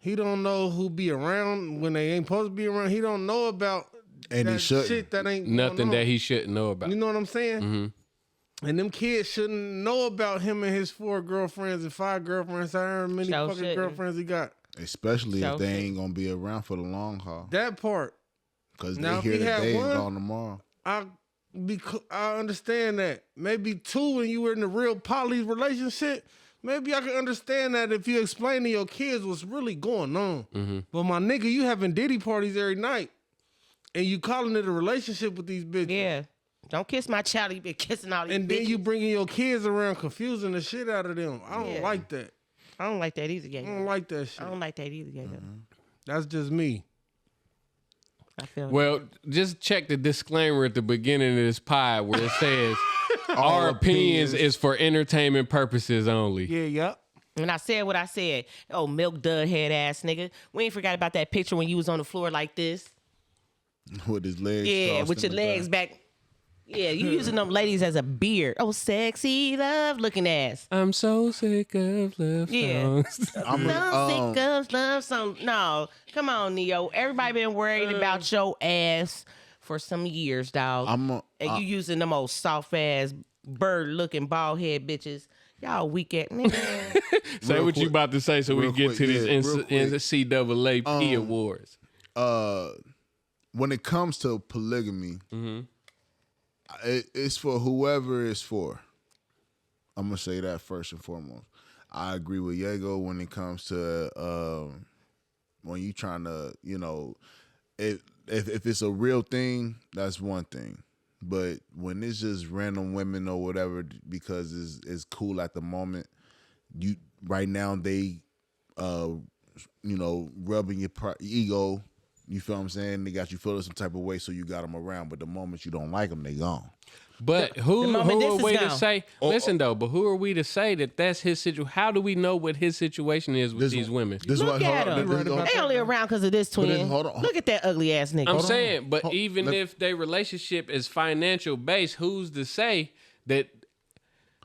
He don't know who be around when they ain't supposed to be around. He don't know about And he that shouldn't. shit that ain't Nothing going on. that he shouldn't know about. You know what I'm saying? Mm-hmm. And them kids shouldn't know about him and his 4 girlfriends and 5 girlfriends. However many Sure fucking shouldn't. girlfriends he got. Especially So if they shit. ain't gonna be around for the long haul. That part, Because Now, they if here he had today and one- gone tomorrow. I understand that. Maybe 2 when you were in a real poly relationship. Maybe I can understand that if you explain to your kids what's really going on. Mm-hmm. But my nigga, you having Diddy parties every night, and you calling it a relationship with these bitches. Yeah. Don't kiss my child. You been kissing all these And then bitches. you bringing your kids around, confusing the shit out of them. I don't Yeah. like that. I don't like that either, I Jacob. don't like that shit. I don't like that either, Jacob. That's just me. I feel Well, just check the disclaimer at the beginning of this pod where it says our opinions is for entertainment purposes only. Yeah, yep. And I said what I said. Oh, milk dud head ass nigga. We ain't forgot about that picture when you was on the floor like this. With his legs Yeah, crossed with in your the legs back. Yeah, you using them ladies as a beard. Oh, sexy love looking ass. I'm so sick of love Yeah. songs. I'm No, sick of love song. No, come on, Neo. Everybody been worried about your ass for some years, dog. And you using them old soft ass bird looking bald head bitches. Y'all weak at man. Say Real what you quick. about to say so we Real can get quick, to yeah, these real quick. NCAAP awards. When it comes to polygamy, it's for whoever it's for. I'm gonna say that first and foremost. I agree with Diego when it comes to when you trying to, if it's a real thing, that's one thing. But when it's just random women or whatever, because it's cool at the moment, right now they rubbing your ego. You feel what I'm saying? They got you feeling some type of way, so you got them around. But the moment you don't like them, they gone. But who moment this are is we to gone. say? Listen though, but who are we to say that that's his situation? How do we know what his situation is with these women? Look at them. They only around because of this twin. hold on. Look at that ugly ass nigga. I'm saying, but even if their relationship is financial based, who's to say that?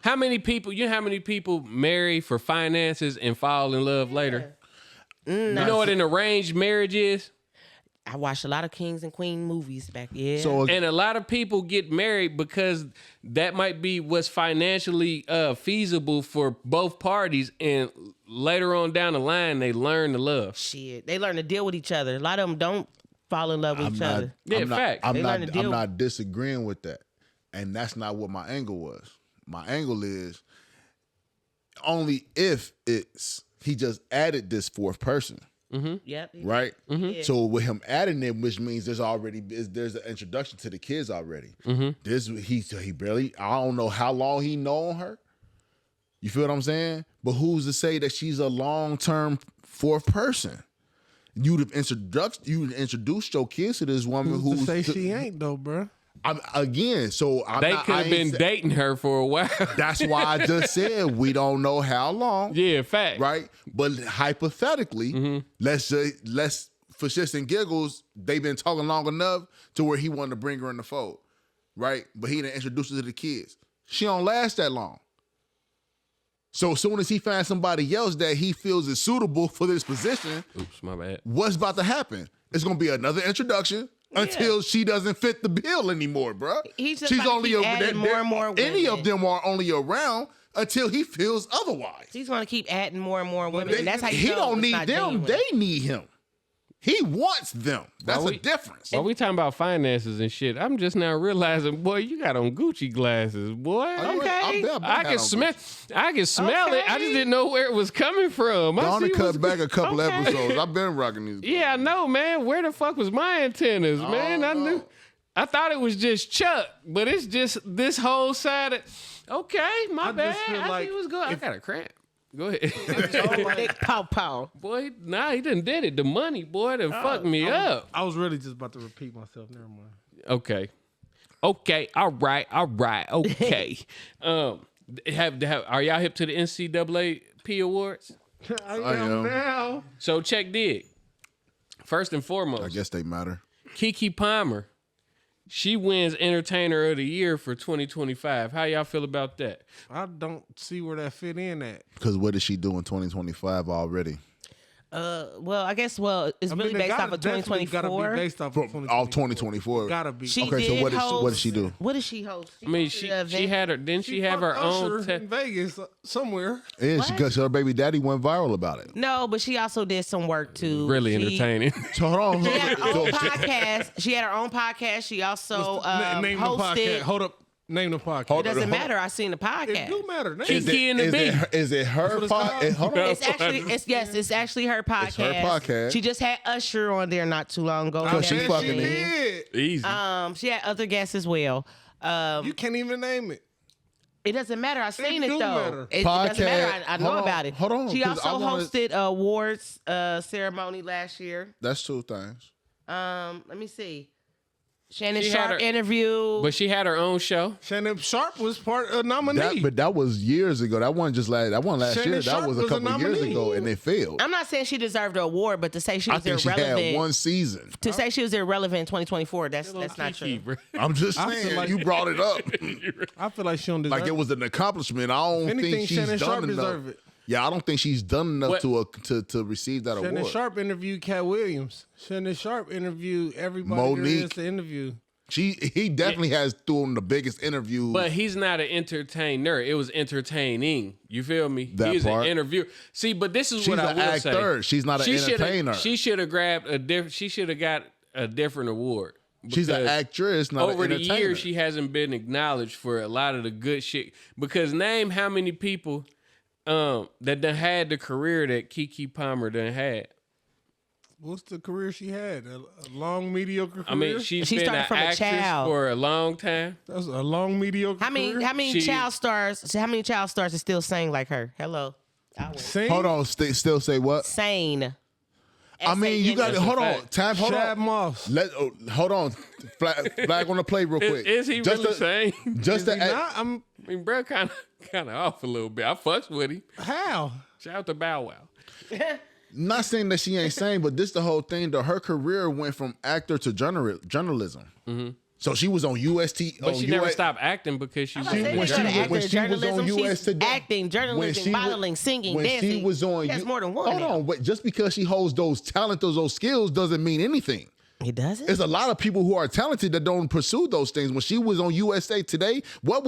How many people marry for finances and fall in love later? You know what an arranged marriage is? I watched a lot of Kings and Queen movies back. Yeah. And a lot of people get married because that might be what's financially feasible for both parties. And later on down the line, they learn to love. Shit, they learn to deal with each other. A lot of them don't fall in love with each other. I'm learn to deal. not disagreeing with that. And that's not what my angle was. My angle is only if he just added this 4th person. Mm-hmm. Yep. Right? Mm-hmm. Yeah. So with him adding it, which means there's an introduction to the kids already. Mm-hmm. He barely, I don't know how long he known her. You feel what I'm saying? But who's to say that she's a long-term 4th person? You'd have introduced your kids to this woman Who's to say she ain't though, bro? They could have been dating her for a while. That's why I just said we don't know how long. Yeah, fact. Right? But hypothetically, let's for shits and giggles, they've been talking long enough to where he wanted to bring her in the fold. Right? But he didn't introduce her to the kids. She don't last that long. So as soon as he finds somebody else that he feels is suitable for this position, oops, my bad. What's about to happen? It's gonna be another introduction, until she doesn't fit the bill anymore, bro. He's just She's gonna only keep adding more and more any women. of them are only around until he feels otherwise. He's going to keep adding more and more women. And that's how He know don't it's need not them. genuine. They need him. He wants them. That's a difference. While we talking about finances and shit, I'm just now realizing, boy, you got on Gucci glasses, boy. Okay. I can smell it. I just didn't know where it was coming from. Gonna cut back a couple Okay. episodes. I've been rocking these. Yeah, I know, man. Where the fuck was my antennas, man? I thought it was just Chuck, but it's just this whole side of, okay, my bad. I see what's going on. I got a cramp. Go ahead. Pow pow. Boy, nah, he done did it. The money, boy, done fucked me up. I was really just about to repeat myself. Never mind. Okay. All right. Okay. Are y'all hip to the NCAAP awards? I am now. So check dig. First and foremost, I guess they matter. Keke Palmer, she wins Entertainer of the Year for 2025. How y'all feel about that? I don't see where that fit in at. Because what did she do in 2025 already? Well, I guess, it's really based off of 2024. Gotta be based off of 2024. Gotta be. Okay, so what did she do? What did she host? I mean, she had her. Didn't she have her own? Usher in Vegas somewhere. Yeah, because her baby daddy went viral about it. No, but she also did some work too. Really entertaining. So hold on. She had her own podcast. She had her own podcast. She also Name the podcast. hosted. Hold up. Name the podcast. It doesn't matter. I seen the podcast. It do matter. Keke and the Bee. Is it her podcast? Hold on. It's actually her podcast. It's her podcast. She just had Usher on there not too long ago. Because she And fucking did. Easy. She had other guests as well. You can't even name it. It doesn't matter. I seen it do though. matter. It doesn't matter. I know Hold on, about it. hold on, She 'cause also I wanna- hosted awards ceremony last year. That's two things. Let me see. Shannon She had Sharp her- interview. But she had her own show. Shannon Sharp was part of nominee. But that was years ago. That wasn't just last. That wasn't last Shannon year. Sharp That was a was a couple of years nominee. ago, and it failed. I'm not saying she deserved an award, but to say she I was think she irrelevant. had one season. To say she was irrelevant in 2024, that's not Keke, true. bro. I'm just I feel saying. like- You brought it up I feel like she don't deserve like it was an accomplishment. I don't If anything, think she's Shannon Sharp done enough. deserve it. Yeah, I don't think she's done enough What- to receive that Shannon award. Sharp interviewed Cat Williams. Shannon Sharp interviewed everybody there is Monique. to interview. He definitely has thrown the biggest interview. But he's not an entertainer. It was entertaining. You feel me? That He's part. an interviewer. See, but this is She's what I an will actor. say. She's not an entertainer. She should have grabbed a different. She should have got a different award. She's an because actress, not over an the entertainer. years, she hasn't been acknowledged for a lot of the good shit. Because name how many people that done had the career that Keke Palmer done had. What's the career she had? A long mediocre career. I mean, she's She been started an from a actress child. for a long time. That's a long mediocre. How many career. child stars? How many child stars are still sing like her? Hello, Sing? Hold on, still say what? sane. I mean, you got to That's a hold on. fact. Time, hold Shad on. Moss. Hold on. Flag on the play real quick. Is he Just really to- saying? Just Is to he add- not? I mean, bro, kind of off a little bit. I fucks with him. How? Shout out to Bow Wow. not saying that she ain't saying, but this the whole thing. Her career went from actor to journalism. Mm-hmm. So she was on UST. But she never stopped acting because she was When when she was on US Today, acting, journalism, modeling, singing, when dancing. she was on, She has more than one. Hold now. on, wait, just because she holds those talents, those skills, doesn't mean anything. It doesn't. There's a lot of people who are talented that don't pursue those things. When she was on USA Today, what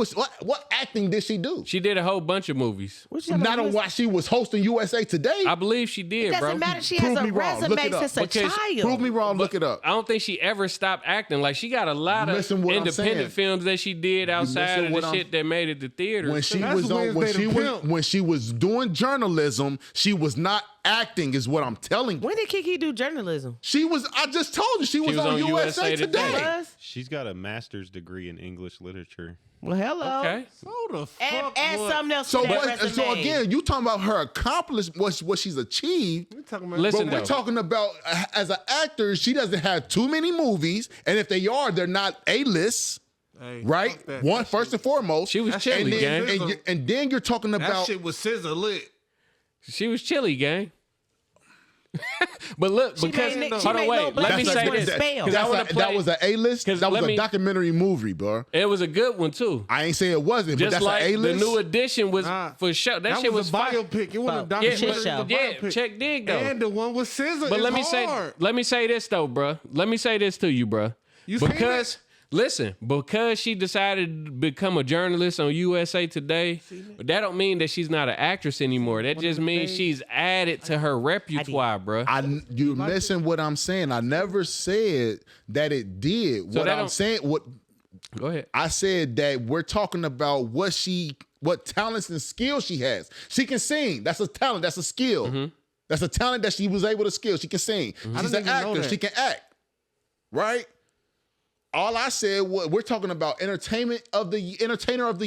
acting did she do? She did a whole bunch of movies. Not on why she was hosting USA Today. I believe she did, It doesn't bro. matter. She Prove has me a wrong. Look resume it up. since a Because- child. Prove me wrong. Look it up. I don't think she ever stopped acting. Like she got a lot of Listen what I'm saying. independent films that she did outside listen of what the I'm- shit that made it to theater. When she That's was on, Wednesday the Pimp. when she was doing journalism, she was not acting. Is what I'm telling you. When did Keke do journalism? She was. I just told you she was on USA Today. Was? She's got a master's degree in English literature. Well, hello. Okay. So the fuck. Add what? something else So to that what? resume. So again, you talking about her accomplishment, what she's achieved. We talking about Listen, But we're though. talking about as an actor, she doesn't have too many movies, and if they are, they're not A-list, Hey, right? fuck that. One That first shit- and foremost. She was That shit chilly, was gang. sizzle. and then you're talking That about shit was scissor lit. She was chilly, gang. But look, because hold on, wait. Let me say this. That was an A-list. That was a documentary movie, bro. It was a good one too. I ain't saying it wasn't, but that's like an A-list. The New Edition was for sure. That shit was a biopic. It wasn't a documentary. Yeah, check dig though. And the one with SZA. But let me say this though, bro. Let me say this to you, bro. Because she decided to become a journalist on USA Today, but that don't mean that she's not an actress anymore. That just means she's added to her repertoire, bro. You're missing what I'm saying. I never said that it did. So what I'm saying, go ahead. I said that we're talking about what talents and skills she has. She can sing. That's a talent. That's a skill. Mm-hmm. That's a talent that she was able to skill. She can sing. Mm-hmm. She's an actor. She can act. Right? All I said was we're talking about entertainer of the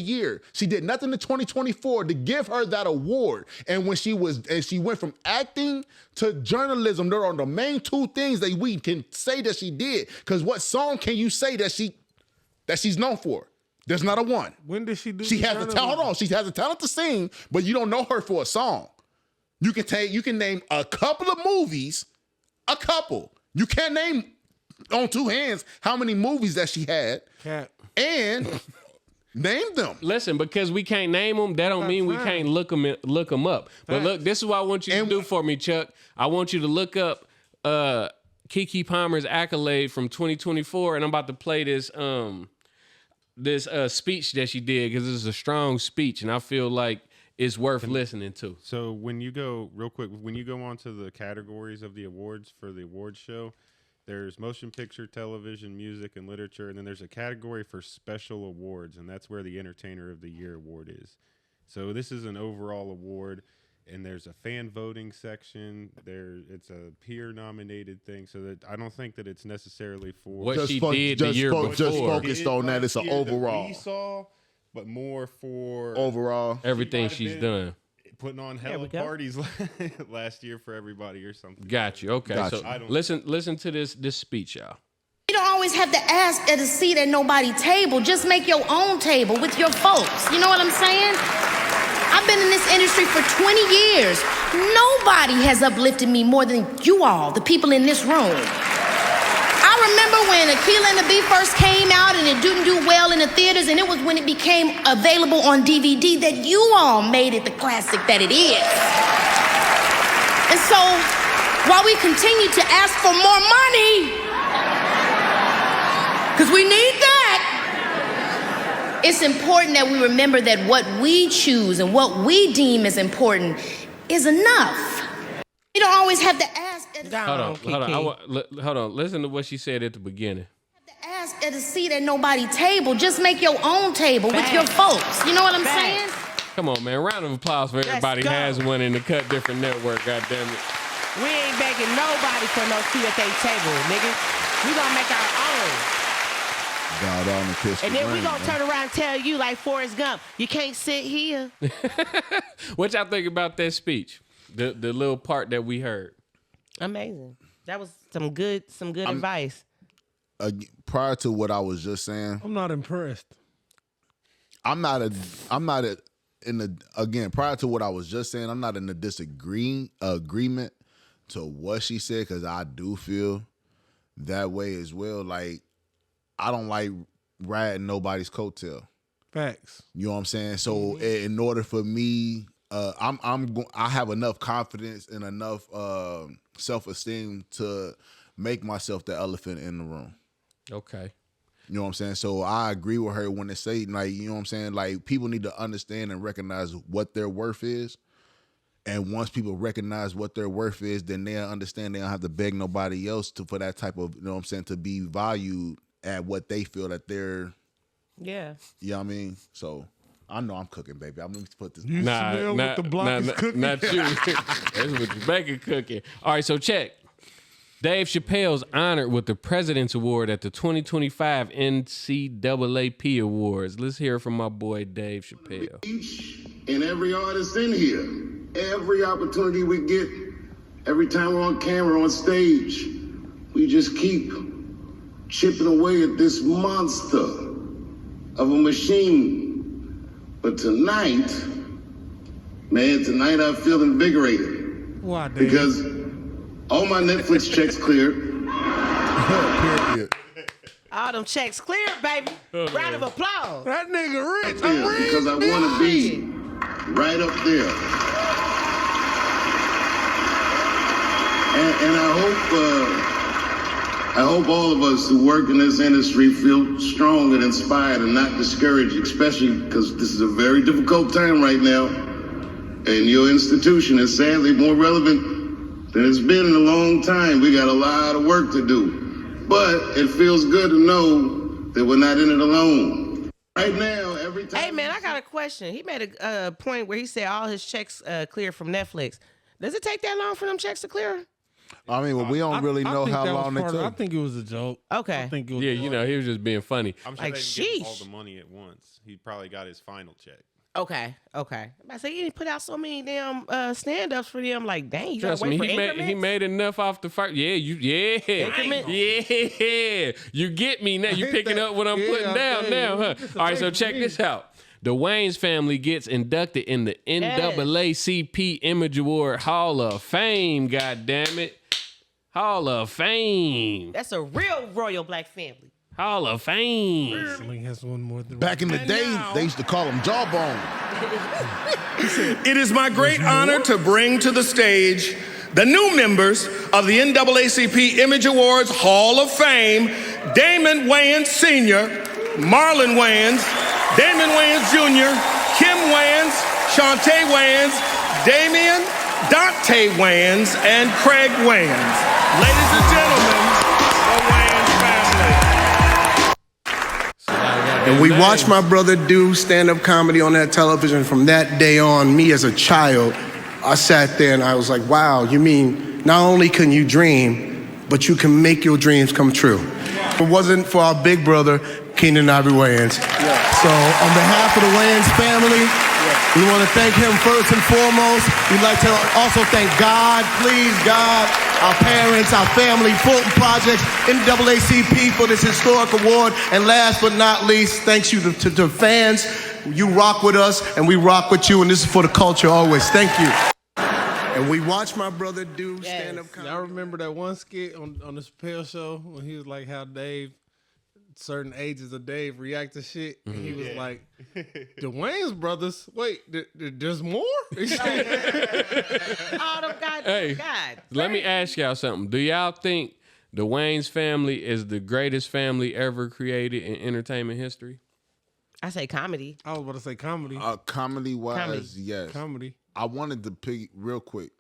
year. She did nothing in 2024 to give her that award. And when she went from acting to journalism, there are the main two things that we can say that she did. Because what song can you say that she's known for? There's not a one. When did she do? She has the talent. Hold on, she has the talent to sing, but you don't know her for a song. You can name a couple of movies, a couple. You can't name on two hands how many movies that she had, and name them. Listen, because we can't name them, that don't mean we can't look them up. But look, this is what I want you to do for me, Chuck. I want you to look up Keke Palmer's accolade from 2024, and I'm about to play this speech that she did because it's a strong speech, and I feel like it's worth listening to. So when you go onto the categories of the awards for the awards show, there's motion picture, television, music, and literature, and then there's a category for special awards, and that's where the Entertainer of the Year award is. So this is an overall award, and there's a fan voting section. It's a peer-nominated thing, so that I don't think that it's necessarily for what she did the year before. Just focused on that. It's an overall. We saw, but more for overall everything she's done. Putting on hella parties last year for everybody or something. Got you. Okay, so listen to this speech, y'all. You don't always have to ask at a seat at nobody's table. Just make your own table with your folks. You know what I'm saying? I've been in this industry for 20 years. Nobody has uplifted me more than you all, the people in this room. I remember when Akilah and the Bee first came out and it didn't do well in the theaters, and it was when it became available on DVD that you all made it the classic that it is. And so, while we continue to ask for more money, because we need that, it's important that we remember that what we choose and what we deem as important is enough. You don't always have to ask. Hold on. Listen to what she said at the beginning. Ask at a seat at nobody's table. Just make your own table with your folks. You know what I'm saying? Come on, man. Round of applause for everybody who has one in the Cut Different Network. God damn it. We ain't begging nobody for no seat at their table, nigga. We gonna make our own. God on the kiss. And then we gonna turn around and tell you like Forrest Gump, you can't sit here. What y'all think about that speech? The little part that we heard. Amazing. That was some good advice. Prior to what I was just saying, I'm not impressed. Prior to what I was just saying, I'm not in the agreement to what she said, because I do feel that way as well. Like, I don't like riding nobody's coattail. Facts. You know what I'm saying? So in order for me, I have enough confidence and enough self-esteem to make myself the elephant in the room. Okay. You know what I'm saying? So I agree with her when they say, like, you know what I'm saying? Like, people need to understand and recognize what their worth is. And once people recognize what their worth is, then they'll understand they don't have to beg nobody else for that type of, you know what I'm saying, to be valued at what they feel that they're. Yeah. You know what I mean? So I know I'm cooking, baby. I'm going to put this. You smell what the block is cooking? Not you. That's what you're making cooking. All right, so check. Dave Chappelle's honored with the President's Award at the 2025 NCAAP Awards. Let's hear from my boy Dave Chappelle. Each and every artist in here, every opportunity we get, every time we're on camera, on stage, we just keep chipping away at this monster of a machine. But tonight I feel invigorated. Why, Dave? Because All my Netflix checks cleared. Period. All them checks cleared, baby. Round of applause. That nigga rich. Yeah, because I want to be right up there. And I hope all of us who work in this industry feel strong and inspired and not discouraged, especially because this is a very difficult time right now. And your institution is sadly more relevant than it's been in a long time. We got a lot of work to do. But it feels good to know that we're not in it alone. Right now, every time... Hey, man, I got a question. He made a point where he said all his checks clear from Netflix. Does it take that long for them checks to clear? I mean, well, we don't really know how long they took. I think it was a joke. Okay. I think it was you know, he was just being funny. I'm sure Like, they didn't give him all sheesh. the money at once. He probably got his final check. Okay. I say he didn't put out so many damn stand-ups for them. Like, dang, you Trust gotta wait me, for increments? he made enough off the first. Yeah, Increments? yeah. You get me now. You picking up what I'm putting down now, huh? All right, so check this out. The Wayans family gets inducted in the NAACP Image Award Hall of Fame. God damn it, Hall of Fame. That's a real royal black family. Hall of Fame. Sling has one more than Back in the day, they used to call him Jawbone. It is my great honor to bring to the stage the new members of the NAACP Image Awards Hall of Fame, Damon Wayans Sr., Marlon Wayans, Damon Wayans Jr., Kim Wayans, Shantae Wayans, Damian, Dante Wayans, and Craig Wayans. Ladies and gentlemen, the Wayans family. And we watched my brother do stand-up comedy on that television. From that day on, me as a child, I sat there and I was like, wow, you mean not only can you dream, but you can make your dreams come true. If it wasn't for our big brother, Keenan Ivory Wayans. So on behalf of the Wayans family, we want to thank him first and foremost. We'd like to also thank God, please God, our parents, our family, Fulton Projects, NAACP for this historic award. And last but not least, thanks you to the fans. You rock with us and we rock with you, and this is for the culture always. Thank you. And we watched my brother do stand-up comedy. I remember that one skit on the Chappelle show when he was like how certain ages of Dave react to shit. And he was like, the Wayans brothers, wait, there's more? Hey, let me ask y'all something. Do y'all think the Wayans family is the greatest family ever created in entertainment history? I say comedy. I was about to say comedy. Comedy-wise, yes. Comedy. I wanted to pick real quick.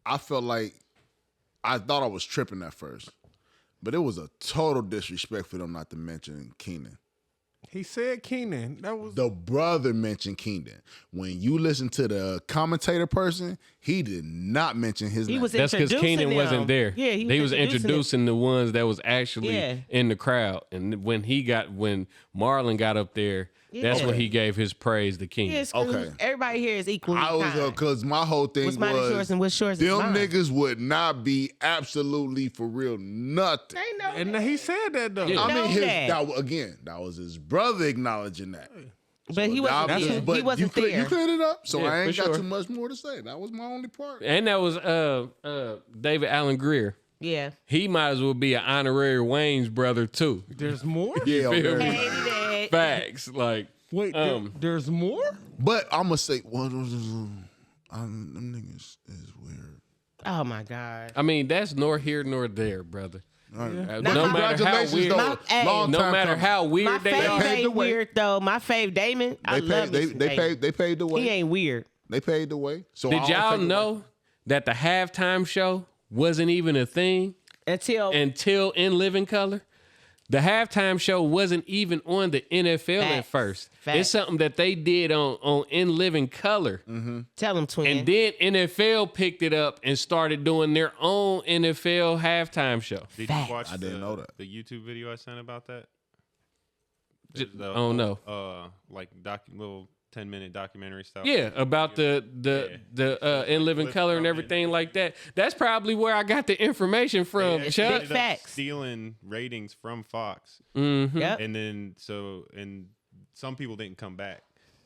I felt like I thought I was tripping at first, but it was a total disrespect for them not to mention Keenan. He said Keenan. That was the brother mentioned Keenan. When you listen to the commentator person, he did not mention his name. That's because Keenan wasn't there. Yeah, he was introducing the ones that was actually in the crowd. And when Marlon got up there, that's when he gave his praise to Keenan. Yeah, okay. Everybody here is equally kind. Because my whole thing was yours and what's yours them is mine. niggas would not be absolutely for real nothing. And he said that though. Yeah. I mean, that was his brother acknowledging that. But he wasn't. He wasn't there. You cleared it up, so Yeah, I ain't got sure. too much more to say. That was my only part. And that was David Allen Greer. Yeah. He might as well be an honorary Wayans brother too. There's more? You feel me? Hated it. Facts. Like, wait, there's more? But I'm gonna say, them niggas is weird. Oh my God. I mean, that's nor here nor there, brother. Yeah. No matter how weird, no matter how weird my they fave are. ain't weird though. My fave Damon, I love Damon. They paved the way. He ain't weird. They paved the way. So did y'all know that the halftime show wasn't even a thing until In Living Color? The halftime show wasn't even on the NFL at first. It's something that they did on In Living Color. Mm-hmm. Tell them, twin. And then NFL picked it up and started doing their own NFL halftime show. Did you watch I didn't know that. The YouTube video I sent about that? Oh no. Like little 10-minute documentary stuff. Yeah, about the In Living Color and everything like that. That's probably where I got the information from, Chuck. Big facts. Stealing ratings from Fox. Mm-hmm. Yep. And then and some people didn't come back.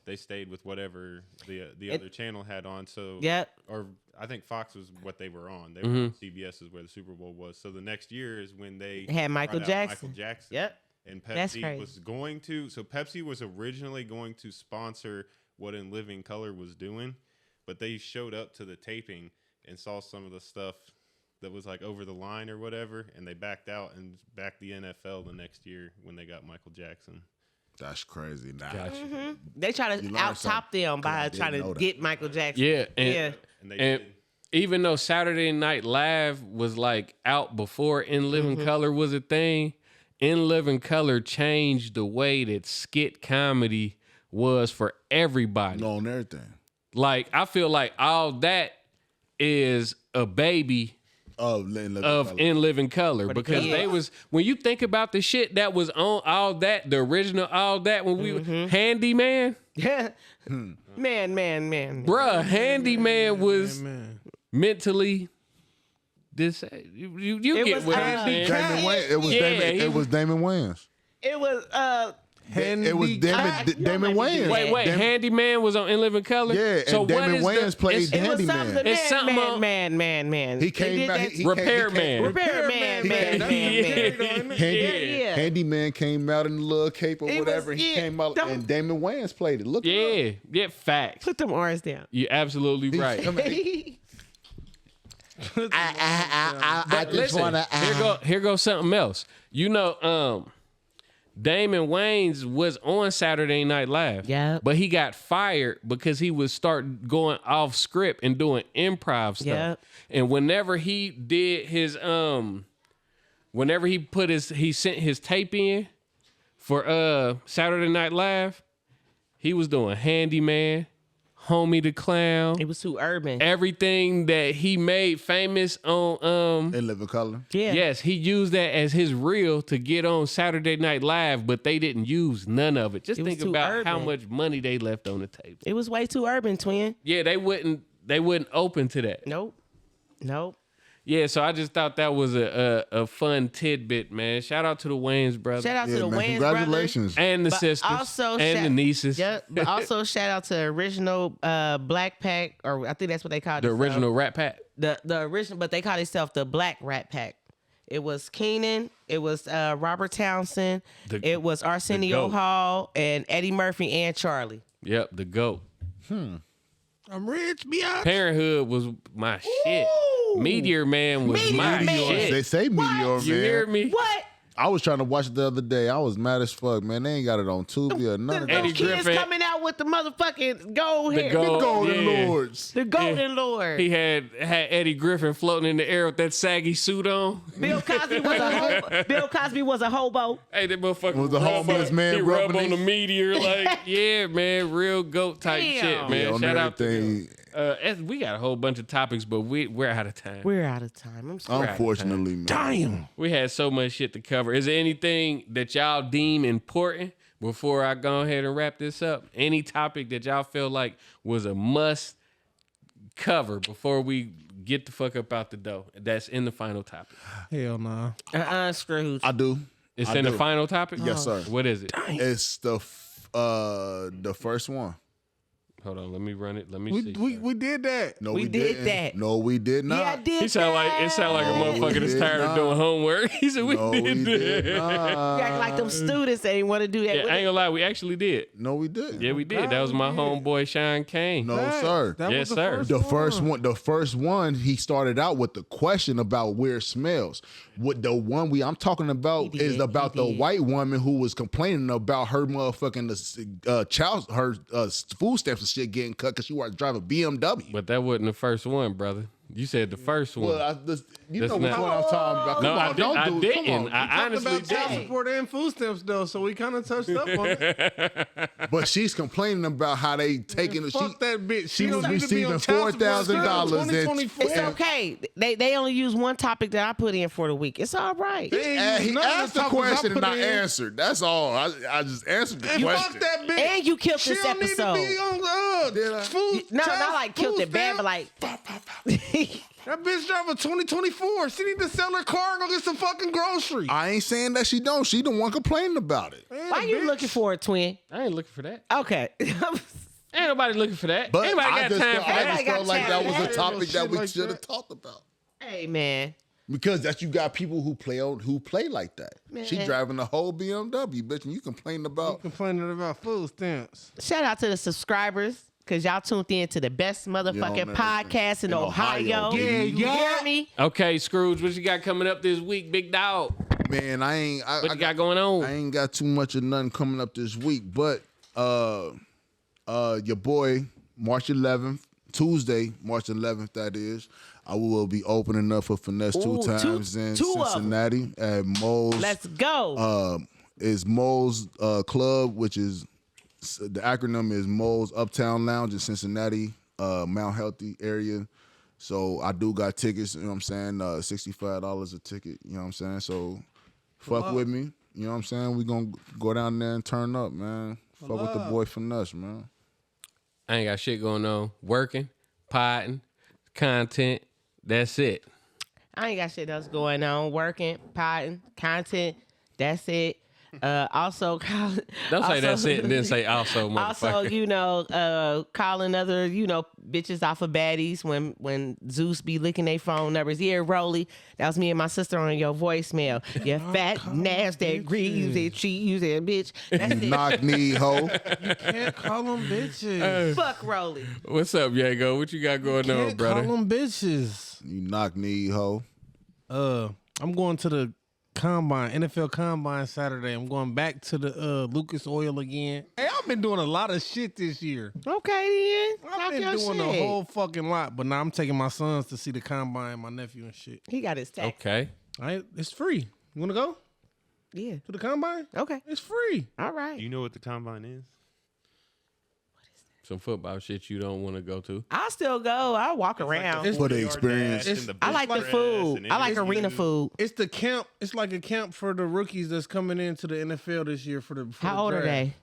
they stayed with whatever the other channel had on. So or I think Fox was what they were on. They were on CBS is where the Super Bowl was. So the next year is when they had Michael Jackson. Yep. And Pepsi was going to. So Pepsi was originally going to sponsor what In Living Color was doing, but they showed up to the taping and saw some of the stuff that was like over the line or whatever, and they backed out and backed the NFL the next year when they got Michael Jackson. That's crazy. Nah. Mm-hmm. They try to out-top them by trying to get Michael Jackson. Yeah. And even though Saturday Night Live was like out before In Living Color was a thing, In Living Color changed the way that skit comedy was for everybody. On everything. Like, I feel like all that is a baby of In Living Color, because they was, when you think about the shit that was on all that, the original all that, when we were Handyman. Yeah. Man. Bruh, Handyman was mentally disabled. You get what I'm saying. It was Damon Wayans. It was Damon Wayans. Wait, Handyman was on In Living Color? Yeah, so and Damon Wayans played Handyman. It's something man. He came back. Repairman. Handyman came out in the little cape or whatever. He came out and Damon Wayans played it. Look Yeah, facts. Put them R's down. You're absolutely right. I just want to. Here goes something else. You know, Damon Wayans was on Saturday Night Live. Yeah. But he got fired because he would start going off script and doing improv stuff. Yep. And whenever he did his whenever he sent his tape in for Saturday Night Live, he was doing Handyman, Homie the Clown. It was too urban. Everything that he made famous on In Living Color. Yeah. Yes, he used that as his reel to get on Saturday Night Live, but they didn't use none of it. Just think about how much money they left on the table. It was way too urban, twin. Yeah, they wouldn't open to that. Nope. Yeah, so I just thought that was a fun tidbit, man. Shout out to the Wayans brothers. Shout out to the Wayans Congratulations. brothers. And the sisters. Also, and the nieces. Yeah, but also shout out to the original Black Pack, or I think that's what they called it. The original Rat Pack. The original, but they called themselves the Black Rat Pack. It was Keenan, it was Robert Townsend, it was Arsenio Hall, and Eddie Murphy and Charlie. Yep, the GOAT. I'm rich, biatch. Parenthood was my shit. Meteor Man was my shit. They say Meteor Man. You hear me? What? I was trying to watch it the other day. I was mad as fuck, man. They ain't got it on Tubi or none of that. Eddie Kids Griffin coming out with the motherfucking gold hair. The Golden Lords. The Golden Lord. He had Eddie Griffin floating in the air with that saggy suit on. Bill Cosby was a hobo. Hey, that motherfucker Was the homeless man He rubbed rubbing on the meteor like, yeah, man, real goat type shit, man. on Shout out to everything. we got a whole bunch of topics, but we're out of time. We're out of time. I'm sorry. Unfortunately, man. Damn. We had so much shit to cover. Is there anything that y'all deem important before I go ahead and wrap this up? Any topic that y'all feel like was a must cover before we get the fuck up out the door? That's in the final topic. Hell nah. Scrooge. I do. It's in the final topic? Yes, sir. What is it? It's the first one. Hold on, let me run it. Let me see. We did that. No, We did didn't. that. No, we did not. Yeah, I did. It sound like a motherfucker that's did tired of not. doing homework. He said we No, did we that. did not. You act like them students that ain't want to do that. Yeah, I ain't gonna lie, we actually did. No, we didn't. Yeah, we did. That was my homeboy Sean Kane. No, sir. Yes, sir. The first one, he started out with the question about weird smells. What the one I'm talking about is about the white woman who was complaining about her motherfucking her food stamps and shit getting cut because she was driving BMW. But that wasn't the first one, brother. You said the first one. Well, you That's know which not- one I'm talking about. Come No, on, don't I do it. didn't. Come on. I honestly about child didn't. support and food stamps though, so we kind of touched up on it. But she's complaining about how they taking it. Fuck that bitch. She was don't need to be on receiving child support $4,000 in 2024. It's okay. They only use one topic that I put in for the week. It's all right. He asked the question and I answered. That's all. I just answered the And question. fuck that bitch. And you killed She this don't episode. need to be on food. No, child not like killed food it bad, stamps. but like. That bitch driving 2024. She need to sell her car and go get some fucking groceries. I ain't saying that she don't. She the one complaining about it. Why you looking for it, twin? I ain't looking for that. Okay. Ain't nobody looking for that. But Anybody I got just time felt, for I that? just felt like that was a topic that we like should have that. talked about. Hey, man. Because you got people who play like that. Man. She driving the whole BMW, bitch, and you complaining about food stamps. Shout out to the subscribers, because y'all tuned in to the best motherfucking podcast in Ohio. You hear me? Okay, Scrooge, what you got coming up this week, big dog? Man, what you got going on? I ain't got too much of nothing coming up this week, but your boy, March 11th, Tuesday, March 11th, that is, I will be opening up for Finesse two times in Cincinnati at Mo's. Let's go. It's Mo's Club, which is, the acronym is Mo's Uptown Lounge in Cincinnati, Mount Healthy area. So I do got tickets, you know what I'm saying, $65 a ticket, you know what I'm saying? So fuck with me, you know what I'm saying? We gonna go down there and turn up, man. Fuck with the boy Finesse, man. I ain't got shit going on. Working, potting, content. That's it. I ain't got shit else going on. Working, potting, content. That's it. Also, don't say that's it and then say also, motherfucker. Also, calling other, bitches off of baddies when Zeus be licking their phone numbers. Yeah, Rolly, that was me and my sister on your voicemail. You fat, nasty, greasy, cheese, and bitch. That's it. Knock knee hoe. You can't call them bitches. Fuck Rolly. What's up, Diego? What you got going on, brother? Call them bitches. You knock knee hoe. I'm going to the Combine, NFL Combine Saturday. I'm going back to the Lucas Oil again. Hey, I've been doing a lot of shit this year. Okay, then. I've been doing a whole fucking lot, but now I'm taking my sons to see the Combine, my nephew and shit. He got his tax. Okay. It's free. You want to go? Yeah. To the Combine? Okay. It's free. All right. Do you know what the Combine is? Some football shit you don't want to go to. I'll still go. I'll walk around. Like for the experience. I like the food. I like arena food. It's the camp. It's like a camp for the rookies that's coming into the NFL this year for the How old are they?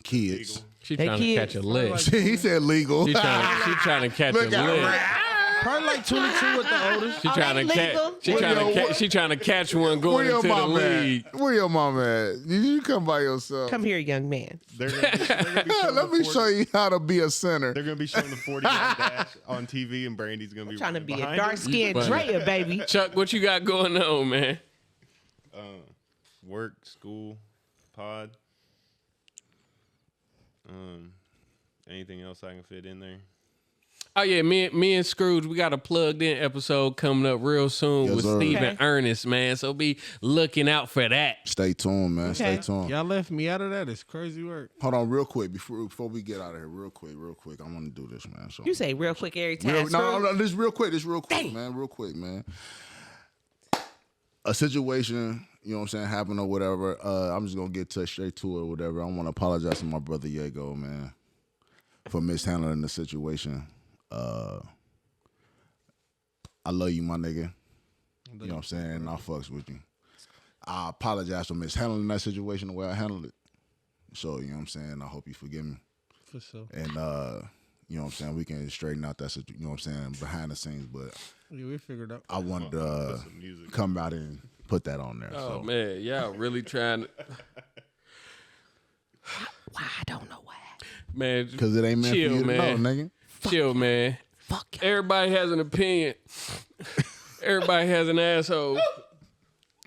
Kids. She trying to catch a lick. He said legal. She trying to catch a lick. Probably like 22 at the oldest. She trying to catch one going into the league. Where your mom at? You come by yourself. Come here, young man. They're gonna be Let me show you how to be a center. They're gonna be showing the 40-yard dash on TV, and Brandy's gonna be trying to be a behind dark-skinned him. Drea, baby. Chuck, what you got going on, man? Work, school, pod. Anything else I can fit in there? Oh yeah, me and Scrooge, we got a plugged in episode coming up real soon with Stephen Ernest, man. So be looking out for that. Stay tuned, man. Stay tuned. Y'all left me out of that. It's crazy work. Hold on, real quick before we get out of here, real quick. I want to do this, man. So You say real quick every time. no, this real quick, man. Real quick, man. A situation, you know what I'm saying, happened or whatever. I'm just gonna get straight to it or whatever. I want to apologize to my brother Diego, man, for mishandling the situation. I love you, my nigga. You know what I'm saying? And I fucks with you. I apologize for mishandling that situation the way I handled it. So, you know what I'm saying? I hope you forgive me. For sure. And, you know what I'm saying? We can straighten out that, you know what I'm saying, behind the scenes. But yeah, we figured out. I wanted to come out and put that on there. Oh, so. man. Y'all really trying to... Why? I don't know why. Man, because it ain't meant chill, for you to man. know, nigga. Chill, man. Fuck you. Everybody has an opinion. Everybody has an asshole.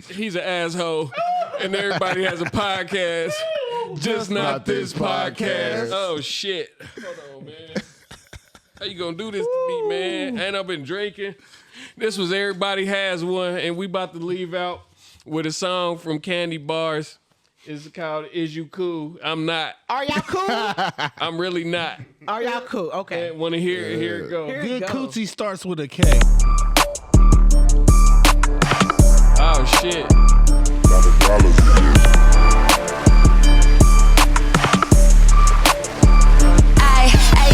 He's an asshole. And everybody has a podcast. Just not this podcast. Oh, shit. Hold on, man. How you gonna do this to me, man? And I've been drinking. This was Everybody Has One, and we about to leave out with a song from Candy Bars. It's called Is You Cool? I'm not. Are y'all cool? I'm really not. Are y'all cool? Okay. Want to hear it? Here it goes. Good coochie starts with a K. Oh, shit. Ay,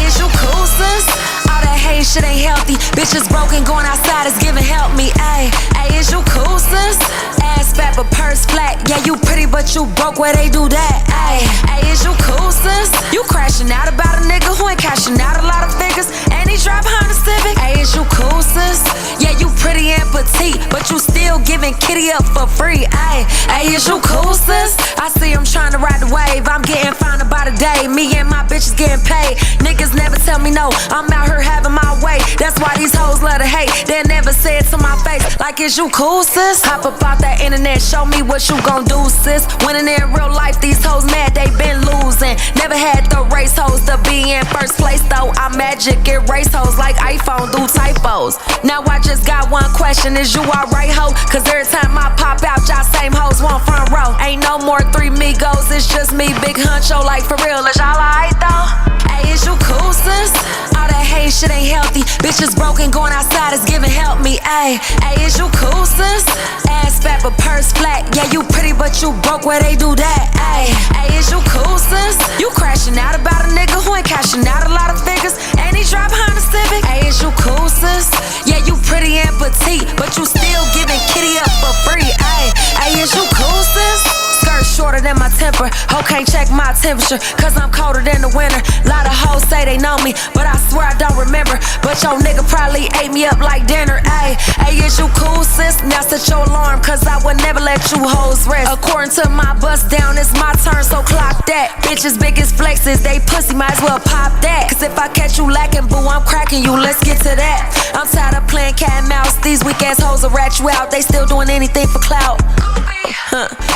is you cool, sis? All that hate shit ain't healthy. Bitches broken, going outside is giving help me. Ay, is you cool, sis? Ass fat but purse flat. Yeah, you pretty but you broke, where they do that? Ay, is you cool, sis? You crashing out about a nigga who ain't cashing out a lot of figures, and he drive behind a Civic. Ay, is you cool, sis? Yeah, you pretty and petite. petite, but you still giving kitty up for free. Ayy, is you cool, sis? I see him trying to ride the wave. I'm getting finer by the day. Me and my bitches getting paid. Niggas never tell me no. I'm out here having my way. That's why these hoes love to hate. They never say it to my face. Like, is you cool, sis? Hop up out that internet, show me what you gon' do, sis. Winning in real life, these hoes mad, they been losing. Never had the race hoes to be in first place, though. I'm magic at race hoes like iPhone do typos. Now I just got one question, is you alright, ho? Cause every time I pop out, y'all same hoes want front row. Ain't no more three Migos, it's just me, big huncho, like for real. Is y'all alright, though? Hey, is you cool, sis? All that hate shit ain't healthy. Bitches broken, going outside is giving help me. Ayy, is you cool, sis? Ass fat but purse flat. Yeah, you pretty but you broke, where they do that? Ayy, is you cool, sis? You crashing out about a nigga who ain't cashing out a lot of figures, and he drive behind a Civic. Ayy, is you cool, sis? Yeah, you pretty and petite, but you still giving kitty up for free. Ayy, is you cool, sis? Skirt shorter than my temper. Ho can't check my temperature, cause I'm colder than the winter. Lot of hoes say they know me, but I swear I don't remember. But your nigga probably ate me up like dinner. Ayy, is you cool, sis? Now set your alarm, cause I would never let you hoes rest. According to my bust down, it's my turn, so clock that. Bitches biggest flexes, they pussy, might as well pop that. Cause if I catch you lacking, boo, I'm cracking you, let's get to that. I'm tired of playing cat and mouse, these weak ass hoes will rat you out. They still doing anything for clout.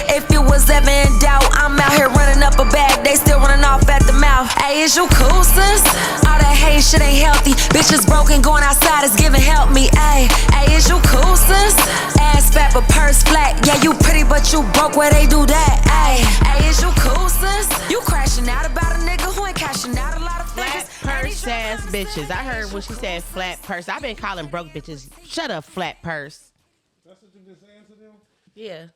If you was ever in doubt, I'm out here running up a bag, they still running off at the mouth. Ayy, is you cool, sis? All that hate shit ain't healthy. Bitches broken, going outside is giving help me. Ayy, is you cool, sis? Ass fat but purse flat. Yeah, you pretty but you broke, where they do that? Ayy, is you cool, sis? You crashing out about a nigga who ain't cashing out a lot of flat purse ass bitches. I heard when she said flat purse. I've been calling broke bitches, shut up, flat purse. That's what you been saying to them? Yeah.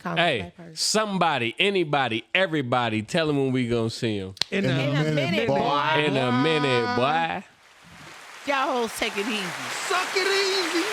Hey, somebody, anybody, everybody, tell them when we gonna see him. In a minute, boy. In a minute, boy. Y'all hoes take it easy. Suck it easy.